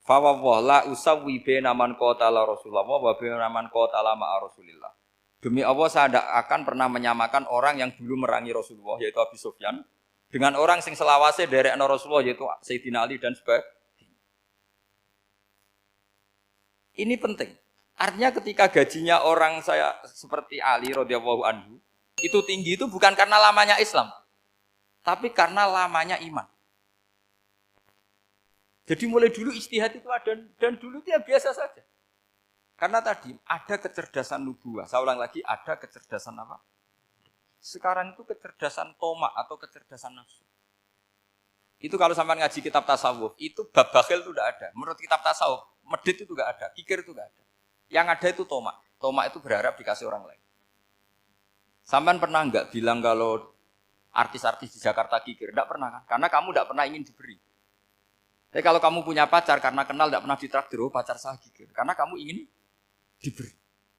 Fawwah la usawwi baina man qatala Rasulullah wa baina man qatala ma'a Rasulillah. Demi Allah saya tidak akan pernah menyamakan orang yang dulu merangi Rasulullah yaitu Abu Sufyan dengan orang sing selawase derekno Rasulullah yaitu Sayyidina Ali dan sebagainya. Ini penting. Artinya ketika gajinya orang saya seperti Ali radhiyallahu anhu itu tinggi itu bukan karena lamanya Islam, tapi karena lamanya iman. Jadi mulai dulu ijtihad itu ada dan dulu dia biasa saja. Karena tadi ada kecerdasan nubuah. Saya ulang lagi, ada kecerdasan apa? Sekarang itu kecerdasan tomak atau kecerdasan nafsu. Itu kalau sampai ngaji kitab tasawuf, itu bab bakhil itu tidak ada. Menurut kitab tasawuf, medit itu tidak ada, kikir itu tidak ada. Yang ada itu tomak. Tomak itu berharap dikasih orang lain. Sampean pernah enggak bilang kalau artis-artis di Jakarta kikir? Enggak pernah kan? Karena kamu enggak pernah ingin diberi. Tapi kalau kamu punya pacar karena kenal enggak pernah ditraktir, oh pacar saya kikir. Karena kamu ingin diberi.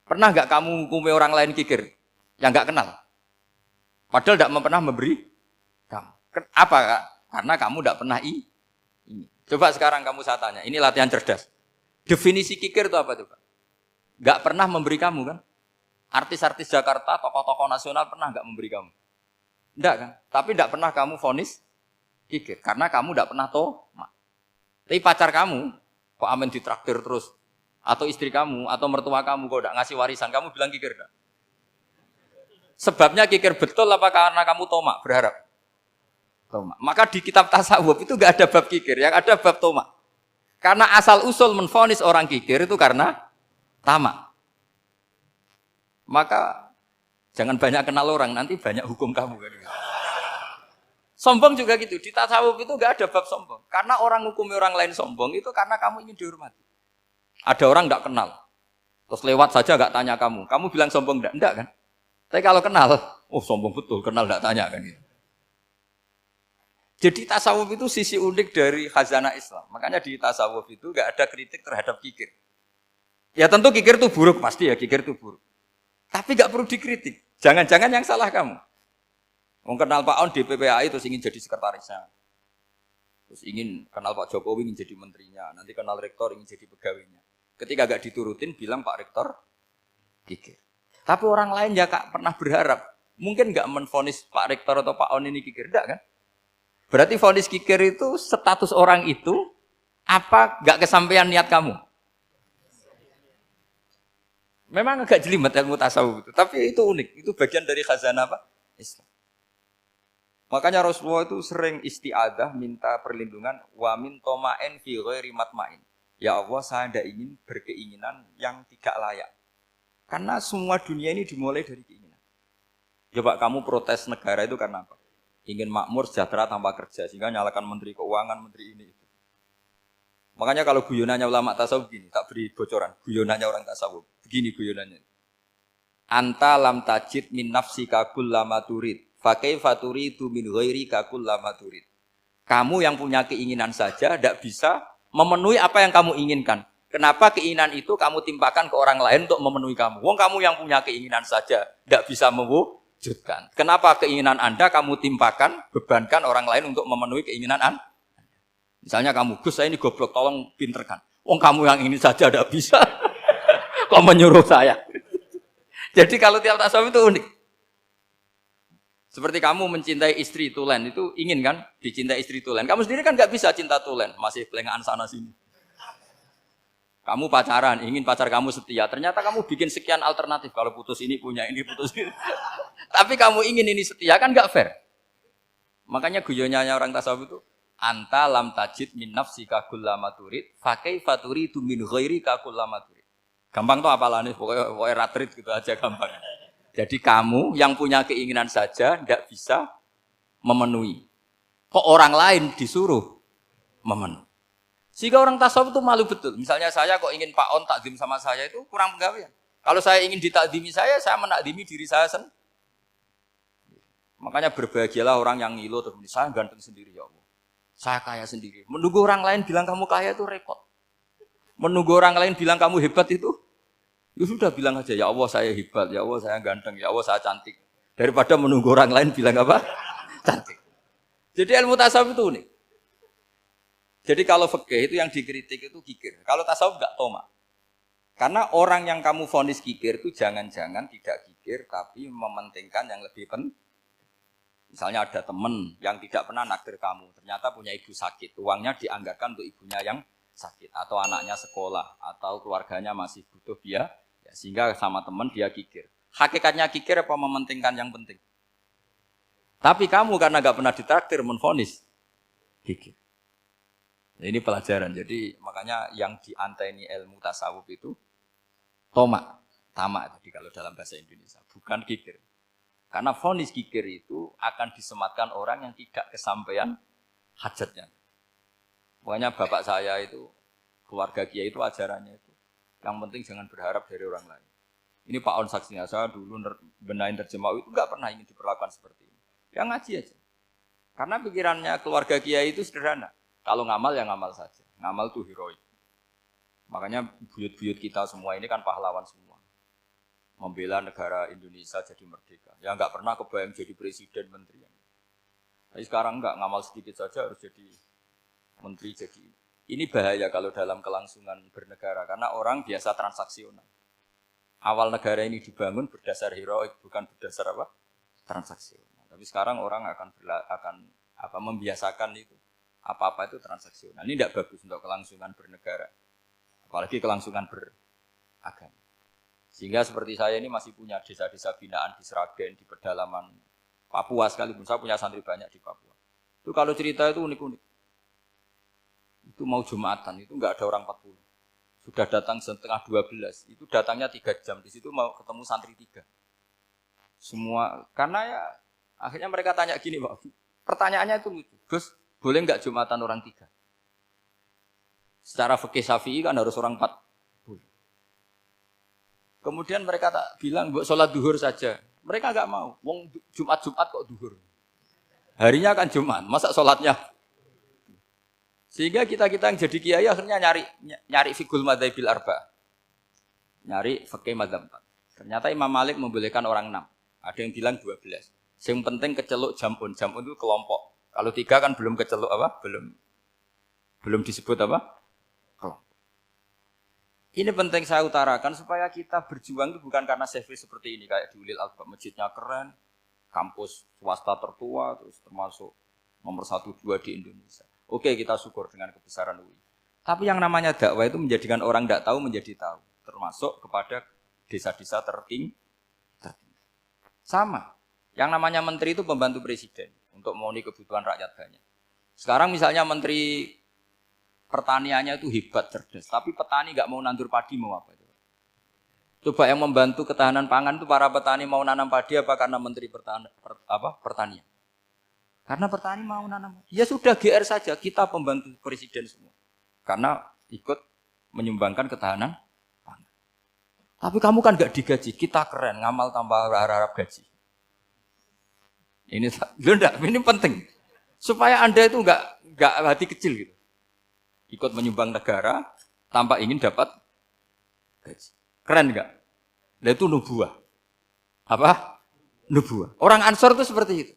Pernah enggak kamu hukumi orang lain kikir yang enggak kenal? Padahal enggak pernah memberi kamu. Apa Kak? Karena kamu enggak pernah ini. Coba sekarang kamu saya tanya, ini latihan cerdas. Definisi kikir itu apa coba? Enggak pernah memberi kamu kan? Artis-artis Jakarta, tokoh-tokoh nasional pernah nggak memberi kamu? Enggak kan? Tapi enggak pernah kamu vonis kikir. Karena kamu enggak pernah tomak. Tapi pacar kamu, kok amin ditraktir terus. Atau istri kamu, atau mertua kamu, kok enggak ngasih warisan, kamu bilang kikir enggak? Sebabnya kikir betul apa karena kamu tomak, berharap? Tomak. Maka di kitab tasawuf itu enggak ada bab kikir, yang ada bab tomak. Karena asal usul menvonis orang kikir itu karena tamak. Maka jangan banyak kenal orang, nanti banyak hukum kamu. Sombong juga gitu, di tasawuf itu enggak ada bab sombong. Karena orang hukumi orang lain sombong itu karena kamu ingin dihormati. Ada orang enggak kenal, terus lewat saja enggak tanya kamu bilang sombong enggak kan? Tapi kalau kenal, oh sombong betul, kenal enggak tanya kan gitu. Jadi tasawuf itu sisi unik dari khazanah Islam. Makanya di tasawuf itu enggak ada kritik terhadap kikir. Ya tentu kikir itu buruk, pasti ya kikir itu buruk. Tapi nggak perlu dikritik. Jangan-jangan yang salah kamu. Mau kenal Pak On di PPAI terus ingin jadi sekretarisnya. Terus ingin kenal Pak Jokowi ingin jadi menterinya. Nanti kenal rektor ingin jadi pegawainya. Ketika nggak diturutin bilang Pak Rektor kikir. Tapi orang lain ya Kak pernah berharap. Mungkin nggak menvonis Pak Rektor atau Pak On ini kikir. Enggak kan? Berarti vonis kikir itu status orang itu apa nggak kesampaian niat kamu? Memang agak jelimet ilmu tasawuf itu, tapi itu unik. Itu bagian dari khazanah apa? Islam. Makanya Rasulullah itu sering isti'adah, minta perlindungan, wa min toma'in fi ghairi matma'in. Ya Allah, saya tidak ingin berkeinginan yang tidak layak. Karena semua dunia ini dimulai dari keinginan. Coba kamu protes negara itu karena apa? Ingin makmur, sejahtera tanpa kerja, sehingga nyalakan menteri keuangan, menteri ini itu. Makanya kalau guyonannya ulama tasawuf begini, tak beri bocoran, guyonannya orang tasawuf. Begini guyonannya. Anta lam tajid min nafsika kullama turid Fa kaifa turidu min ghairika kullama turid. Kamu yang punya keinginan saja tidak bisa memenuhi apa yang kamu inginkan. Kenapa keinginan itu kamu timpakan ke orang lain untuk memenuhi kamu? Wong kamu yang punya keinginan saja tidak bisa mewujudkan. Kenapa keinginan Anda kamu timpakan, bebankan orang lain untuk memenuhi keinginan Anda? Misalnya kamu, Gus saya ini goblok, tolong pinterkan. Wong kamu yang ini saja tidak bisa. Kok menyuruh saya? Jadi kalau tiap tasawuf itu unik. Seperti kamu mencintai istri tulen, itu ingin kan dicintai istri tulen. Kamu sendiri kan nggak bisa cinta tulen, masih pelengahan sana sini. Kamu pacaran, ingin pacar kamu setia. Ternyata kamu bikin sekian alternatif. Kalau putus ini punya ini, putus ini. Tapi kamu ingin ini setia, kan nggak fair. Makanya guyonanya orang tasawuf itu, anta lam tajid min nafsika kullama turid, fa kaifa turidu min ghairika kullama turid. Gampang tuh apalane, pokoknya ratrit gitu aja gampang. Jadi kamu yang punya keinginan saja tidak bisa memenuhi. Kok orang lain disuruh memenuhi. Sehingga orang tasawuf itu malu betul. Misalnya saya kok ingin Pak On takdim sama saya itu kurang penggawean. Kalau saya ingin ditakdimi saya menakdimi diri saya sendiri. Makanya berbahagialah orang yang ngilu terus saya ganteng sendiri ya Allah. Saya kaya sendiri. Menunggu orang lain bilang kamu kaya itu repot. Menunggu orang lain bilang kamu hebat itu, ya sudah bilang aja ya Allah saya hebat, ya Allah saya ganteng, ya Allah saya cantik. Daripada menunggu orang lain bilang apa? Cantik. Jadi ilmu tasawuf itu unik. Jadi kalau fikih itu yang dikritik itu kikir. Kalau tasawuf enggak toma. Karena orang yang kamu vonis kikir itu jangan-jangan tidak kikir tapi mementingkan yang lebih penting. Misalnya ada teman yang tidak pernah naktir kamu, ternyata punya ibu sakit, uangnya dianggarkan untuk ibunya yang sakit atau anaknya sekolah atau keluarganya masih butuh biaya, ya, sehingga sama teman dia kikir. Hakikatnya kikir apa mementingkan yang penting? Tapi kamu karena enggak pernah ditraktir menvonis kikir. Ini pelajaran. Jadi makanya yang dianteni ilmu tasawuf itu toma, tamak tadi kalau dalam bahasa Indonesia, bukan kikir. Karena vonis kikir itu akan disematkan orang yang tidak kesampaian hajatnya. Pokoknya bapak saya itu, keluarga kiai itu ajarannya itu. Yang penting jangan berharap dari orang lain. Ini Pak On saksinya, saya dulu benahin terjemah itu enggak pernah ingin diperlakukan seperti ini. Yang ngaji aja. Karena pikirannya keluarga kiai itu sederhana. Kalau ngamal ya ngamal saja. Ngamal itu heroik. Makanya buyut-buyut kita semua ini kan pahlawan semua. Membela negara Indonesia jadi merdeka. Ya enggak pernah kebayang jadi presiden, menteri. Tapi sekarang enggak, ngamal sedikit saja harus jadi menteri. Jadi ini bahaya kalau dalam kelangsungan bernegara. Karena orang biasa transaksional. Awal negara ini dibangun berdasar heroik, bukan berdasar apa? Transaksional. Tapi sekarang orang akan membiasakan itu. Apa-apa itu transaksional. Ini tidak bagus untuk kelangsungan bernegara. Apalagi kelangsungan beragama. Sehingga seperti saya ini masih punya desa-desa binaan di Sragen, di pedalaman Papua sekalipun. Saya punya santri banyak di Papua. Itu kalau cerita itu unik-unik. Itu mau Jumatan, itu enggak ada orang 40. Sudah datang setengah 12. Itu datangnya 3 jam. Di situ mau ketemu santri 3. Semua, karena ya akhirnya mereka tanya gini, Pak. Pertanyaannya itu lucu. Gus, boleh enggak Jumatan orang 3? Secara fikih Syafi'i kan harus orang 4. Kemudian mereka tak bilang buat sholat duhur saja. Mereka enggak mau. Wong Jumat kok duhur. Harinya kan Jumat, masa sholatnya? Sehingga kita yang jadi kiai akhirnya nyari fikul madzhabil arba. Nyari fikih madzhab 4. Ternyata Imam Malik membolehkan orang 6. Ada yang bilang 12. Yang penting keceluk jamun. Jamun itu kelompok. Kalau 3 kan belum keceluk apa? Belum disebut apa? Kelompok. Ini penting saya utarakan supaya kita berjuang itu bukan karena CV seperti ini kayak di Ulil Albab, masjidnya keren, kampus swasta tertua, terus termasuk nomor 1-2 di Indonesia. Oke, kita syukur dengan kebesaran UI. Tapi yang namanya dakwah itu menjadikan orang tidak tahu menjadi tahu, termasuk kepada desa-desa tertinggi. Sama. Yang namanya menteri itu pembantu presiden untuk memenuhi kebutuhan rakyat banyak. Sekarang misalnya menteri pertaniannya itu hebat, cerdas, tapi petani nggak mau nandur padi, mau apa itu? Coba yang membantu ketahanan pangan itu para petani mau nanam padi apa karena menteri pertanian? Karena petani mau nanam. Ya sudah GR saja, kita pembantu presiden semua. Karena ikut menyumbangkan ketahanan pangan. Tapi kamu kan nggak digaji, kita keren, ngamal tanpa harap gaji. Ini lho ndak, ini penting. Supaya Anda itu enggak hati kecil gitu. Ikut menyumbang negara tanpa ingin dapat gaji. Keren enggak? Nah itu nubuah. Apa? Nubuah. Orang Ansor itu seperti itu.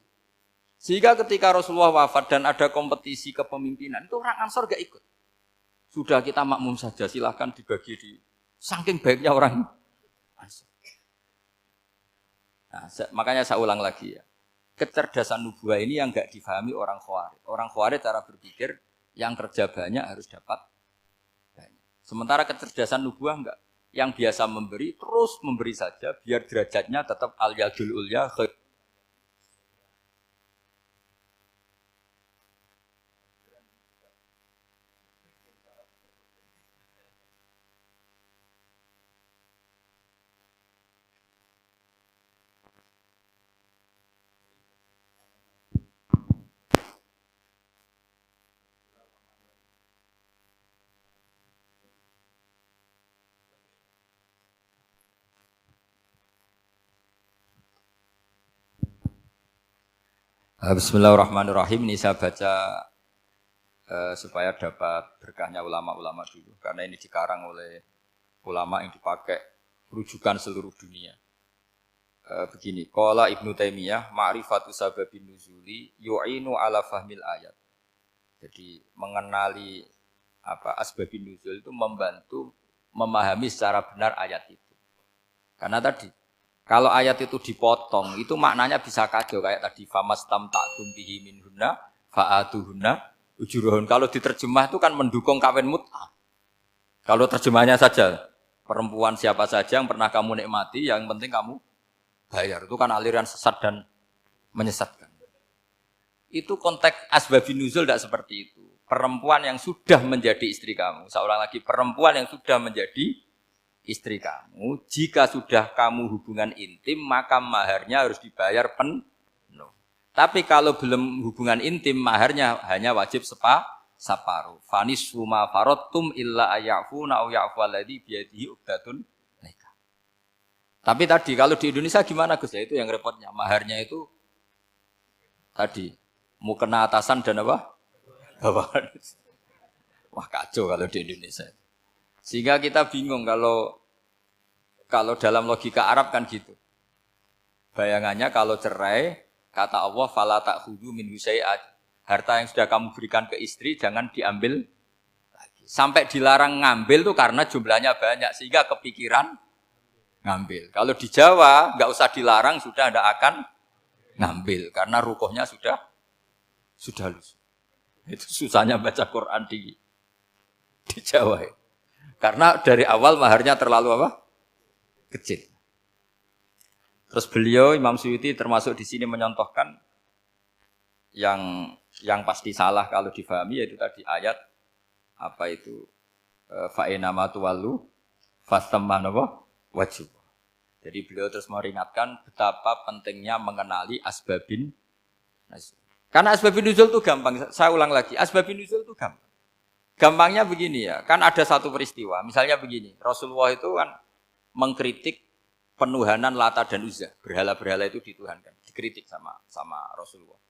Sehingga ketika Rasulullah wafat dan ada kompetisi kepemimpinan, itu orang Ansor enggak ikut. Sudah kita makmum saja, silahkan dibagi di saking baiknya orang Ansor. Nah, makanya saya ulang lagi ya. Kecerdasan nubuah ini yang enggak difahami orang Khawarij. Orang Khawarij cara berpikir yang kerja banyak harus dapat banyak. Sementara kecerdasan nubuah enggak. Yang biasa memberi terus memberi saja biar derajatnya tetap al-yadul ulya. Bismillahirrahmanirrahim. Ini saya baca supaya dapat berkahnya ulama-ulama dulu. Karena ini dikarang oleh ulama yang dipakai rujukan seluruh dunia. Begini, qala Ibnu Taimiyah, ma'rifatu sababin nuzuli yu'inu ala fahmil ayat. Jadi mengenali asbabin nuzul itu membantu memahami secara benar ayat itu. Karena tadi kalau ayat itu dipotong, itu maknanya bisa kacau kayak tadi famastam ta'tum bihi minhunna fa'atuhunna ujuruhun. Kalau diterjemah itu kan mendukung kawin mut'ah. Kalau terjemahnya saja perempuan siapa saja yang pernah kamu nikmati, yang penting kamu bayar. Itu kan aliran sesat dan menyesatkan. Itu konteks asbabun nuzul tidak seperti itu. Perempuan yang sudah menjadi istri kamu, seorang lagi perempuan yang sudah menjadi istri kamu, jika sudah kamu hubungan intim, maka maharnya harus dibayar penuh. Tapi kalau belum hubungan intim, maharnya hanya wajib separuh. Fanisfu ma faradtum illa ayafuna aw ya'fu alladhi biyadihi uqdatun nikah. Tapi tadi kalau di Indonesia gimana Gus? Ya itu yang repotnya. Maharnya itu tadi mau kena atasan dan apa? Bawahan. Wah kacau kalau di Indonesia. Sehingga kita bingung kalau dalam logika Arab kan gitu. Bayangannya kalau cerai, kata Allah fala ta'khudhu min syai'at. Harta yang sudah kamu berikan ke istri jangan diambil lagi. Sampai dilarang ngambil tuh karena jumlahnya banyak sehingga kepikiran ngambil. Kalau di Jawa enggak usah dilarang sudah tidak akan ngambil karena rukuhnya sudah lusuh. Itu susahnya baca Quran di Jawa. Karena dari awal maharnya terlalu apa? Kecil. Terus beliau Imam Suyuti termasuk di sini menyontohkan yang pasti salah kalau difahami yaitu tadi ayat apa itu fa inama tuwallu fastamma wajib. Jadi beliau terus meringatkan betapa pentingnya mengenali asbabin nuzul. Karena asbabin nuzul itu gampang. Saya ulang lagi, asbabin nuzul itu gampang. Gampangnya begini ya, kan ada satu peristiwa. Misalnya begini, Rasulullah itu kan mengkritik penuhanan Lata dan Uzza. Berhala-berhala itu dituhankan, dikritik sama Rasulullah.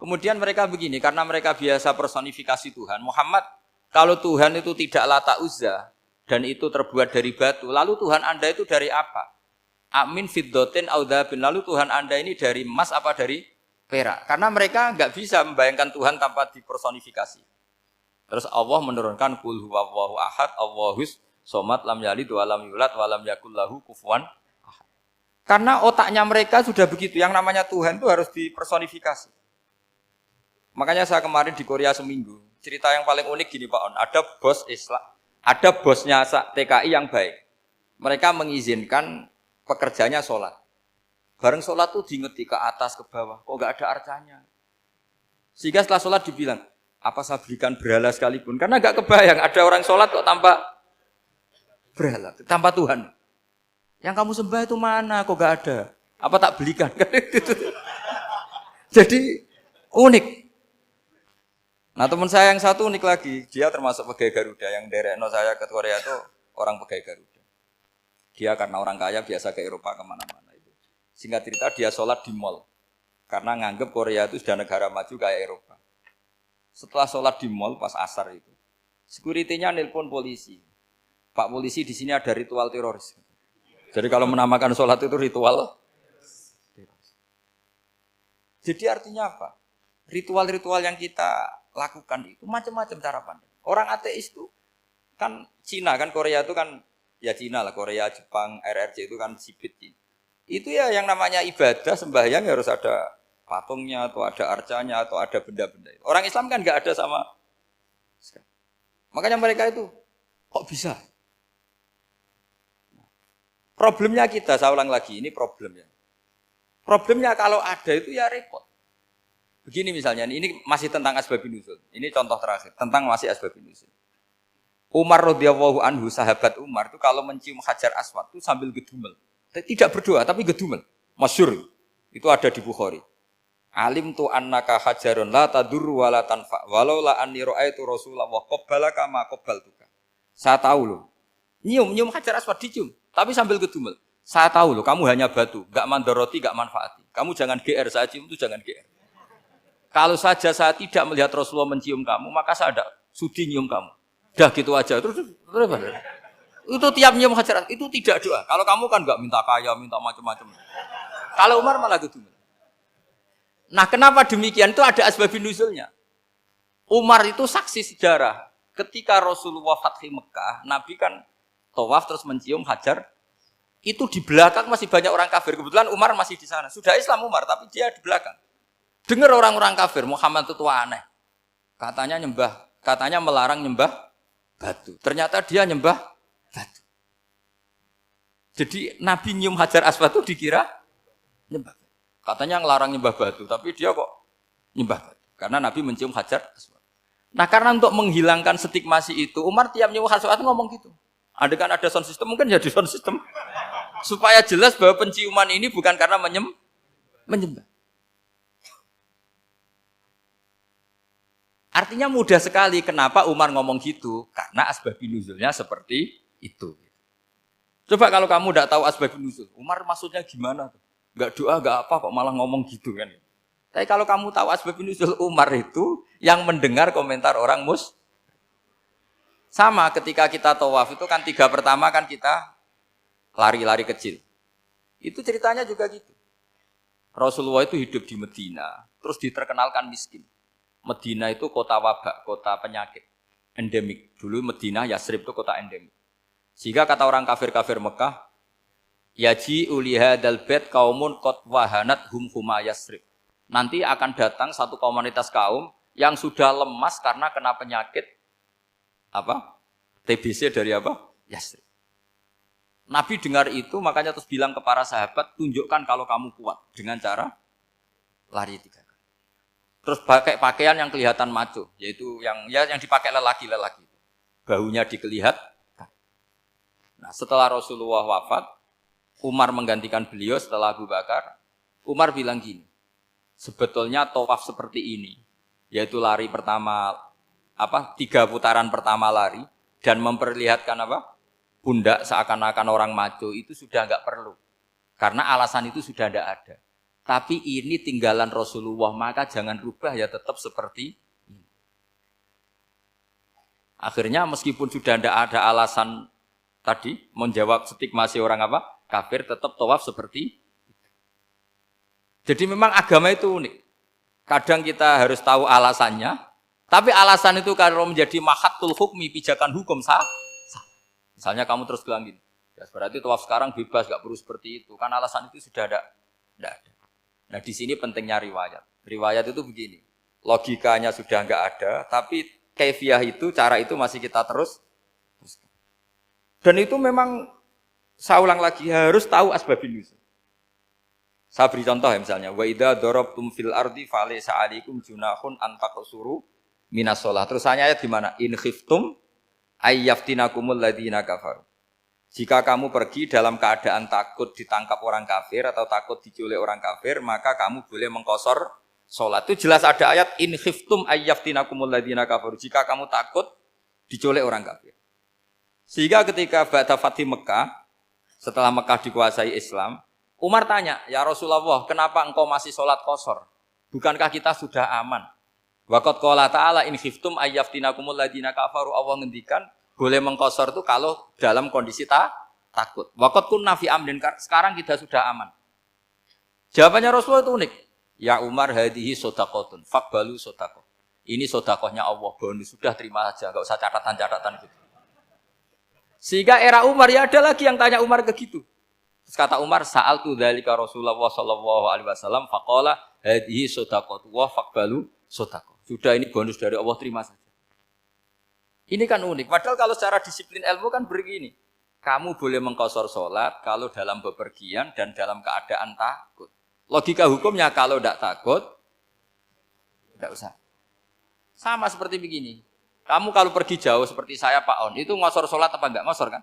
Kemudian mereka begini, karena mereka biasa personifikasi Tuhan. Muhammad, kalau Tuhan itu tidak Lata Uzza dan itu terbuat dari batu, lalu Tuhan Anda itu dari apa? Amin fiddotin audhabin. Lalu Tuhan Anda ini dari emas apa dari perak? Karena mereka enggak bisa membayangkan Tuhan tanpa dipersonifikasi. Terus Allah menurunkan qul huwallahu ahad, Allahus somad lam yalid wa lam yulad wa lam yakul lahu kufuwan ahad. Karena otaknya mereka sudah begitu, yang namanya Tuhan itu harus dipersonifikasi. Makanya saya kemarin di Korea seminggu, cerita yang paling unik gini Pak On, ada bos Islam, ada bosnya TKI yang baik. Mereka mengizinkan pekerjanya sholat. Bareng sholat tuh diingeti ke atas ke bawah, kok enggak ada arcanya. Sehingga setelah sholat dibilang, apa saya berikan berhala sekalipun? Karena enggak kebayang ada orang sholat kok tanpa berhala, tanpa Tuhan. Yang kamu sembah itu mana? Kok enggak ada? Apa tak belikan? Jadi unik. Nah teman saya yang satu unik lagi, dia termasuk pegawai Garuda yang derekno saya ke Korea itu orang pegawai Garuda. Dia karena orang kaya biasa ke Eropa kemana-mana itu. Singkat cerita dia sholat di mall. Karena nganggep Korea itu sudah negara maju kayak Eropa. Setelah sholat di mall pas asar itu, security-nya nelpon polisi. Pak polisi di sini ada ritual teroris. Jadi kalau menamakan sholat itu ritual teroris. Jadi artinya apa? Ritual-ritual yang kita lakukan itu macam-macam cara pandang. Orang ateis itu kan Cina kan Korea itu kan ya Cina lah, Korea, Jepang, RRC itu kan sipit. Itu ya yang namanya ibadah sembahyang harus ada patungnya atau ada arcanya atau ada benda-benda itu. Orang Islam kan nggak ada sama sekali. Makanya mereka itu kok bisa? Problemnya kita, saya ulang lagi, ini problemnya. Problemnya kalau ada itu ya repot. Begini misalnya, ini masih tentang asbabun nuzul. Ini contoh terakhir, tentang masih asbabun nuzul. Umar radhiyallahu anhu, sahabat Umar itu kalau mencium Hajar Aswad itu sambil gedumel. Tidak berdoa, tapi gedumel. Masyhur. Itu ada di Bukhari. Alim tu annaka hajarun la tadurru wa la tanfa. Walau la anni ra'aitu Rasulullah qabbalaka ma qabbaltuka. Saya tahu loh. Nyium Hajar Aswad dicium, tapi sambil gedumel. Saya tahu loh, kamu hanya batu, enggak mandoroti, enggak manfaati. Kamu jangan GR, saya cium itu jangan GR. Kalau saja saya tidak melihat Rasulullah mencium kamu, maka saya ada sudi nyium kamu. Dah gitu aja. Terus itu tiap nyium Hajar itu tidak doa. Kalau kamu kan enggak minta kaya, minta macam-macam. Kalau Umar malah gitu. Nah, kenapa demikian? Itu ada asbabun nuzulnya. Umar itu saksi sejarah. Ketika Rasulullah Fathi Mekah, Nabi kan tawaf terus mencium Hajar. Itu di belakang masih banyak orang kafir. Kebetulan Umar masih di sana. Sudah Islam Umar, tapi dia di belakang. Dengar orang-orang kafir, Muhammad itu tua aneh. Katanya melarang nyembah batu. Ternyata dia nyembah batu. Jadi Nabi nyium Hajar Aswad itu dikira nyembah. Katanya ngelarang nyembah batu, tapi dia kok nyembah batu. Karena Nabi mencium Hajar Aswad. Nah, karena untuk menghilangkan stigmasi itu, Umar tiap nyium Hajar Aswad ngomong gitu. Kan ada sound system, mungkin jadi sound system. Supaya jelas bahwa penciuman ini bukan karena menyembah. Artinya mudah sekali kenapa Umar ngomong gitu. Karena asbabun nuzulnya seperti itu. Coba kalau kamu tidak tahu asbabun nuzul, Umar maksudnya gimana? Enggak doa, enggak apa kok malah ngomong gitu kan. Tapi kalau kamu tahu asbabun nuzul Umar itu yang mendengar komentar orang sama ketika kita tawaf itu kan 3 pertama kan kita lari-lari kecil. Itu ceritanya juga gitu. Rasulullah itu hidup di Medina, terus diterkenalkan miskin. Medina itu kota wabak, kota penyakit, endemik. Dulu Medina, Yasrib itu kota endemik. Sehingga kata orang kafir-kafir Mekah, yaji uliha dalbet kaumun kot wahanat huma Yasrib. Nanti akan datang satu komunitas kaum yang sudah lemas karena kena penyakit TBC dari Yasrib. Nabi dengar itu makanya terus bilang ke para sahabat, tunjukkan kalau kamu kuat dengan cara lari 3 kali. Terus pakai pakaian yang kelihatan maco, yaitu yang dipakai lelaki-lelaki. Bahunya dikelihatkan. Nah, setelah Rasulullah wafat, Umar menggantikan beliau setelah Abu Bakar. Umar bilang gini, sebetulnya tawaf seperti ini, yaitu lari pertama 3 putaran pertama lari dan memperlihatkan pundak seakan-akan orang maco itu sudah enggak perlu. Karena alasan itu sudah tidak ada. Tapi ini tinggalan Rasulullah, maka jangan rubah ya tetap seperti ini. Akhirnya meskipun sudah tidak ada alasan tadi menjawab stigmasi orang kafir, tetap tawaf seperti itu. Jadi memang agama itu unik. Kadang kita harus tahu alasannya, tapi alasan itu kalau menjadi mahatul hukmi, pijakan hukum sah. Misalnya kamu terus bilang gini, ya berarti tawaf sekarang bebas, gak perlu seperti itu. Kan alasan itu sudah tidak ada. Nah di sini pentingnya riwayat. Riwayat itu begini, logikanya sudah enggak ada, tapi kaifiyah itu, cara itu masih kita terus. Dan itu memang, saya ulang lagi, harus tahu asbabun nuzul. Saya beri contoh ya misalnya, wa idza darabtum fil ardi falaysa 'alaikum junahun an taqsuru minas shalah. Terus ayat di mana? In khiftum ayyaftinakumul ladzina kafaru. Jika kamu pergi dalam keadaan takut ditangkap orang kafir atau takut diculik orang kafir, maka kamu boleh mengqashar salat. Itu jelas ada ayat in khiftum ayyaftinakumul ladzina kafaru. Jika kamu takut diculik orang kafir. Sehingga ketika ba'da Fathi Mekah, setelah Mekah dikuasai Islam, Umar tanya, ya Rasulullah, kenapa engkau masih sholat qashar? Bukankah kita sudah aman? Waqad qala ta'ala in khiftum ayyaftinakumul ladina kafaru. Allah ngendikan boleh mengqashar itu kalau dalam kondisi takut. Waqad kunna fi amrin, sekarang kita sudah aman. Jawabannya Rasulullah itu unik. Ya Umar hadihi shadaqatun faqbalu shadaqah. Ini sedekahnya Allah, bonus sudah terima saja, enggak usah catatan-catatan gitu. Sehingga era Umar ya ada lagi yang tanya Umar ke gitu. Terus kata Umar, sa'altu dzalika Rasulullah sallallahu alaihi wasallam faqala hadhihi shadaqatu wa faqbalu shadaqah. Sudah ini bonus dari Allah, terima saja. Ini kan unik. Padahal kalau secara disiplin ilmu kan begini. Kamu boleh mengqashar salat kalau dalam bepergian dan dalam keadaan takut. Logika hukumnya kalau tidak takut tidak usah. Sama seperti begini. Kamu kalau pergi jauh seperti saya Pak On, itu ngosor sholat apa enggak? Ngosor kan?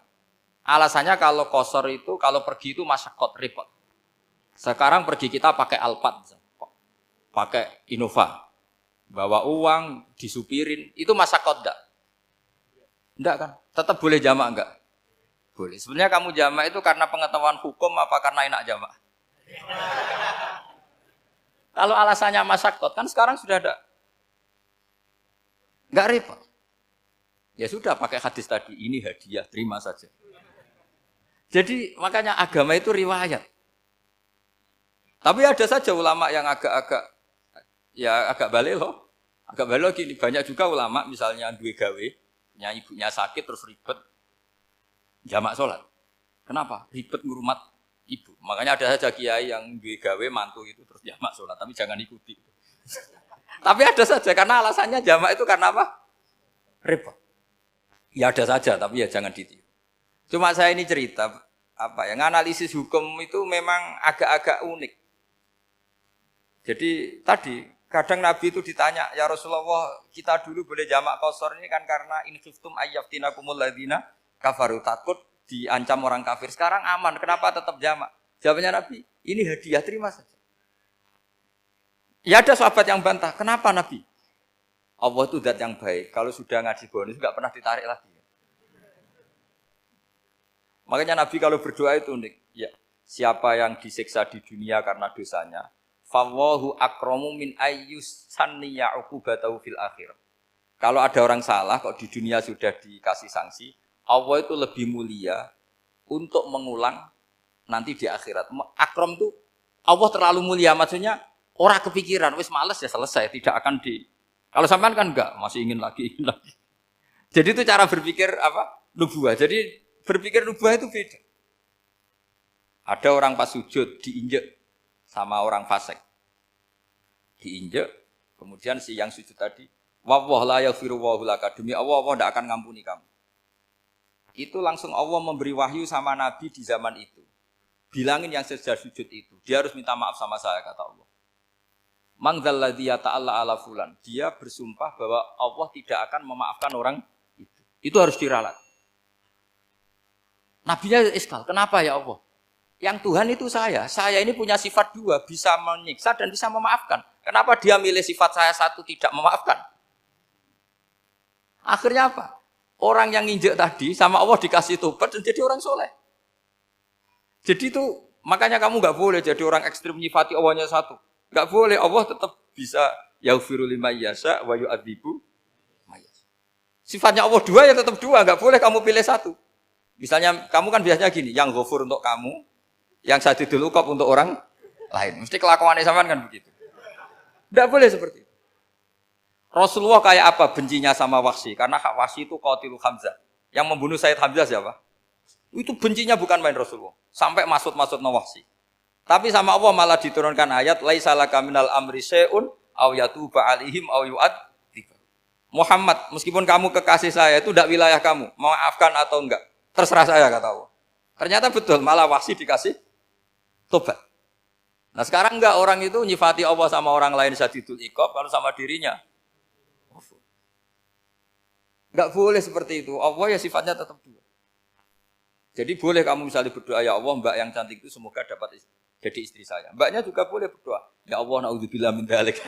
Alasannya kalau kosor itu, kalau pergi itu masyakot, repot. Sekarang pergi kita pakai Alphard, pakai Innova. Bawa uang, disupirin, itu masyakot enggak? Enggak kan? Tetap boleh jamak enggak? Boleh. Sebenarnya kamu jamak itu karena pengetahuan hukum apa karena enak jamak? Kalau alasannya masyakot, kan sekarang sudah ada. Enggak repot. Ya sudah pakai hadis tadi, ini hadiah, terima saja. Jadi makanya agama itu riwayat. Tapi ada saja ulama yang agak balik loh. Agak balik gini, banyak juga ulama misalnya duwe gawe, ibunya sakit terus ribet jamak sholat. Kenapa? Ribet ngurumat ibu. Makanya ada saja kiai yang duwe gawe mantu itu terus jamak sholat, tapi jangan ikuti. Tapi ada saja karena alasannya jamak itu karena apa? Repot. Ya ada saja, tapi ya jangan ditiru. Cuma saya ini cerita analisis hukum itu memang agak-agak unik. Jadi tadi kadang Nabi itu ditanya, ya Rasulullah, kita dulu boleh jamak qashar ini kan karena in khiftum ayyaftinakumul ladzina kafaru, takut diancam orang kafir. Sekarang aman, kenapa tetap jamak? Jawabannya Nabi, ini hadiah, terima saja. Ya ada sahabat yang bantah, kenapa Nabi? Allah itu zat yang baik, kalau sudah ngaji bonus enggak pernah ditarik lagi. Makanya Nabi kalau berdoa itu unik. Ya, siapa yang disiksa di dunia karena dosanya, fawahu akramu min ayyus sanniya uqubatahu fil akhir. Kalau ada orang salah kok di dunia sudah dikasih sanksi, Allah itu lebih mulia untuk mengulang nanti di akhirat. Akram itu Allah terlalu mulia, maksudnya orang kepikiran wis males ya selesai, tidak akan di. Kalau sampean kan enggak, masih ingin lagi. Jadi itu cara berpikir nubuwah. Jadi berpikir nubuwah itu beda. Ada orang pas sujud diinjek sama orang fasik. Diinjek, kemudian si yang sujud tadi, wallah la yaghfiru wallahu laka, demi Allah tidak akan ngampuni kamu. Itu langsung Allah memberi wahyu sama Nabi di zaman itu. Bilangin yang sedang sujud itu, dia harus minta maaf sama saya, kata Allah. Mangzalladzi yata'alla ala fulan. Dia bersumpah bahwa Allah tidak akan memaafkan orang itu. Itu harus diralat. Nabinya iskal, kenapa ya Allah? Yang Tuhan itu saya ini punya sifat dua, bisa menyiksa dan bisa memaafkan. Kenapa dia milih sifat saya satu tidak memaafkan? Akhirnya apa? Orang yang nginjek tadi sama Allah dikasih tobat dan jadi orang soleh. Jadi itu makanya kamu nggak boleh jadi orang ekstrim nyifati Allahnya satu. Nggak boleh, Allah tetap bisa yaghfiru liman yasha wa yu'adzibu may yasha. Sifatnya Allah dua ya tetap dua, nggak boleh kamu pilih satu. Misalnya kamu kan biasanya gini, yang ghafur untuk kamu, yang sadidul uqab untuk orang lain. Mesti kelakuannya sampean kan begitu. Tidak boleh seperti itu. Rasulullah kayak apa bencinya sama Wahsy? Karena Wahsy itu qatilu Hamzah. Yang membunuh Sayyid Hamzah siapa? Itu bencinya bukan main Rasulullah. Sampai maksud-maksud Wahsy. Tapi sama Allah malah diturunkan ayat laisa laka minal amri syai'un aw yatuba alaihim aw yu'adzib. Muhammad, meskipun kamu kekasih saya itu tidak wilayah kamu, maafkan atau enggak, terserah saya, kata Allah. Ternyata betul, malah Wahsy dikasih tobat. Nah sekarang enggak, orang itu nyifati Allah sama orang lain syadidul iqab, kalau sama dirinya enggak boleh seperti itu. Allah ya sifatnya tetap dua. Jadi boleh kamu misalnya berdoa, ya Allah mbak yang cantik itu semoga dapat jadi istri saya. Mbaknya juga boleh berdoa, ya Allah naudzubillah min dzalik.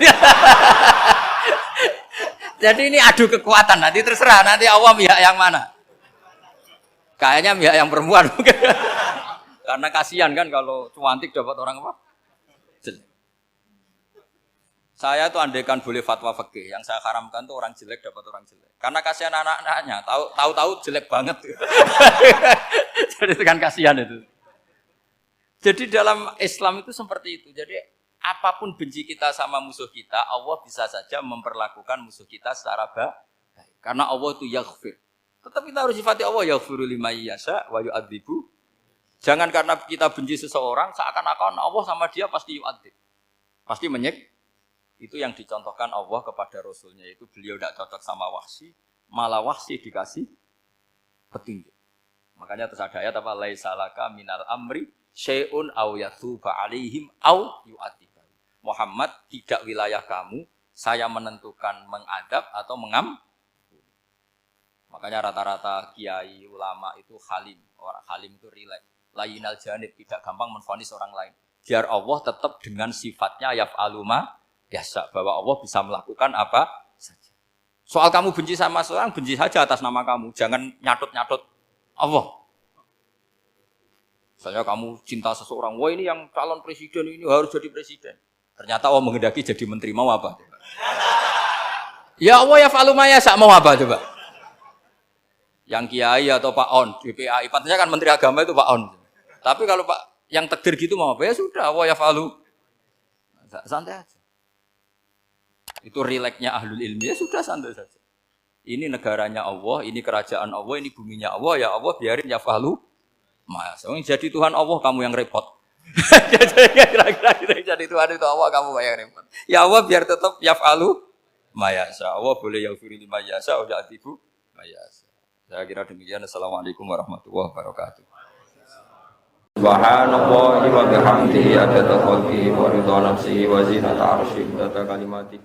Jadi ini adu kekuatan, nanti terserah nanti Allah pihak yang mana. Kayaknya pihak yang perempuan mungkin. Karena kasihan kan kalau cuantik dapat orang apa? Jelek. Saya tuh andaikan boleh fatwa fikih, yang saya haramkan tuh orang jelek dapat orang jelek. Karena kasihan anak-anaknya, tahu-tahu jelek banget. Jadi itu kan kasihan itu. Jadi dalam Islam itu seperti itu. Jadi apapun benci kita sama musuh kita, Allah bisa saja memperlakukan musuh kita secara baik. Karena Allah itu yaghfir. Tetap kita harus sifati Allah yaghfiru liman yasha wa yu'adzibu. Jangan karena kita benci seseorang seakan-akan Allah sama dia pasti yu'adzib. Pasti menyik. Itu yang dicontohkan Allah kepada Rasulnya, itu beliau tidak cocok sama Wahsy, malah Wahsy dikasih petunjuk. Makanya terus ada ayat apa? Laisa laka minal amri syai'un aw yatuba alaihim aw yu'adzibahum. Muhammad, tidak wilayah kamu, saya menentukan mengadab atau Makanya rata-rata kiai ulama itu halim. Orang halim itu rileks. Layinal janib, tidak gampang menvonis orang lain. Biar Allah tetap dengan sifatnya yaf'alu ma biasa, bahwa Allah bisa melakukan apa saja. Soal kamu benci sama seorang, benci saja atas nama kamu. Jangan nyatut-nyatut Allah. Misalnya kamu cinta seseorang, wah ini yang calon presiden ini harus jadi presiden. Ternyata Allah menghendaki jadi menteri, mau apa? Ya Allah yaf'alu ma yasha, mau apa coba? Yang kiai atau Pak On, DPAI, patutnya kan menteri agama itu Pak On. Tapi kalau Pak yang takdir gitu mau apa? Ya sudah, Allah yaf'alu. Santai aja. Itu rileksnya ahlul ilmi, ya sudah santai saja. Ini negaranya Allah, ini kerajaan Allah, ini buminya Allah, ya Allah biarin ya falu. Mas, jadi Tuhan Allah kamu yang repot. Kira-kira jadi Tuhan itu Allah kamu yang repot. Ya Allah biar tetap ya falu. Mayasa Allah boleh yaghfir liman yasha wa ya'tibu mayasa. Saya kira demikian. Assalamualaikum warahmatullahi wabarakatuh. Subhanallah wa bihamdihi adada khalqihi wa ridha nafsihi wa zinata arsyihi wa kalimatih.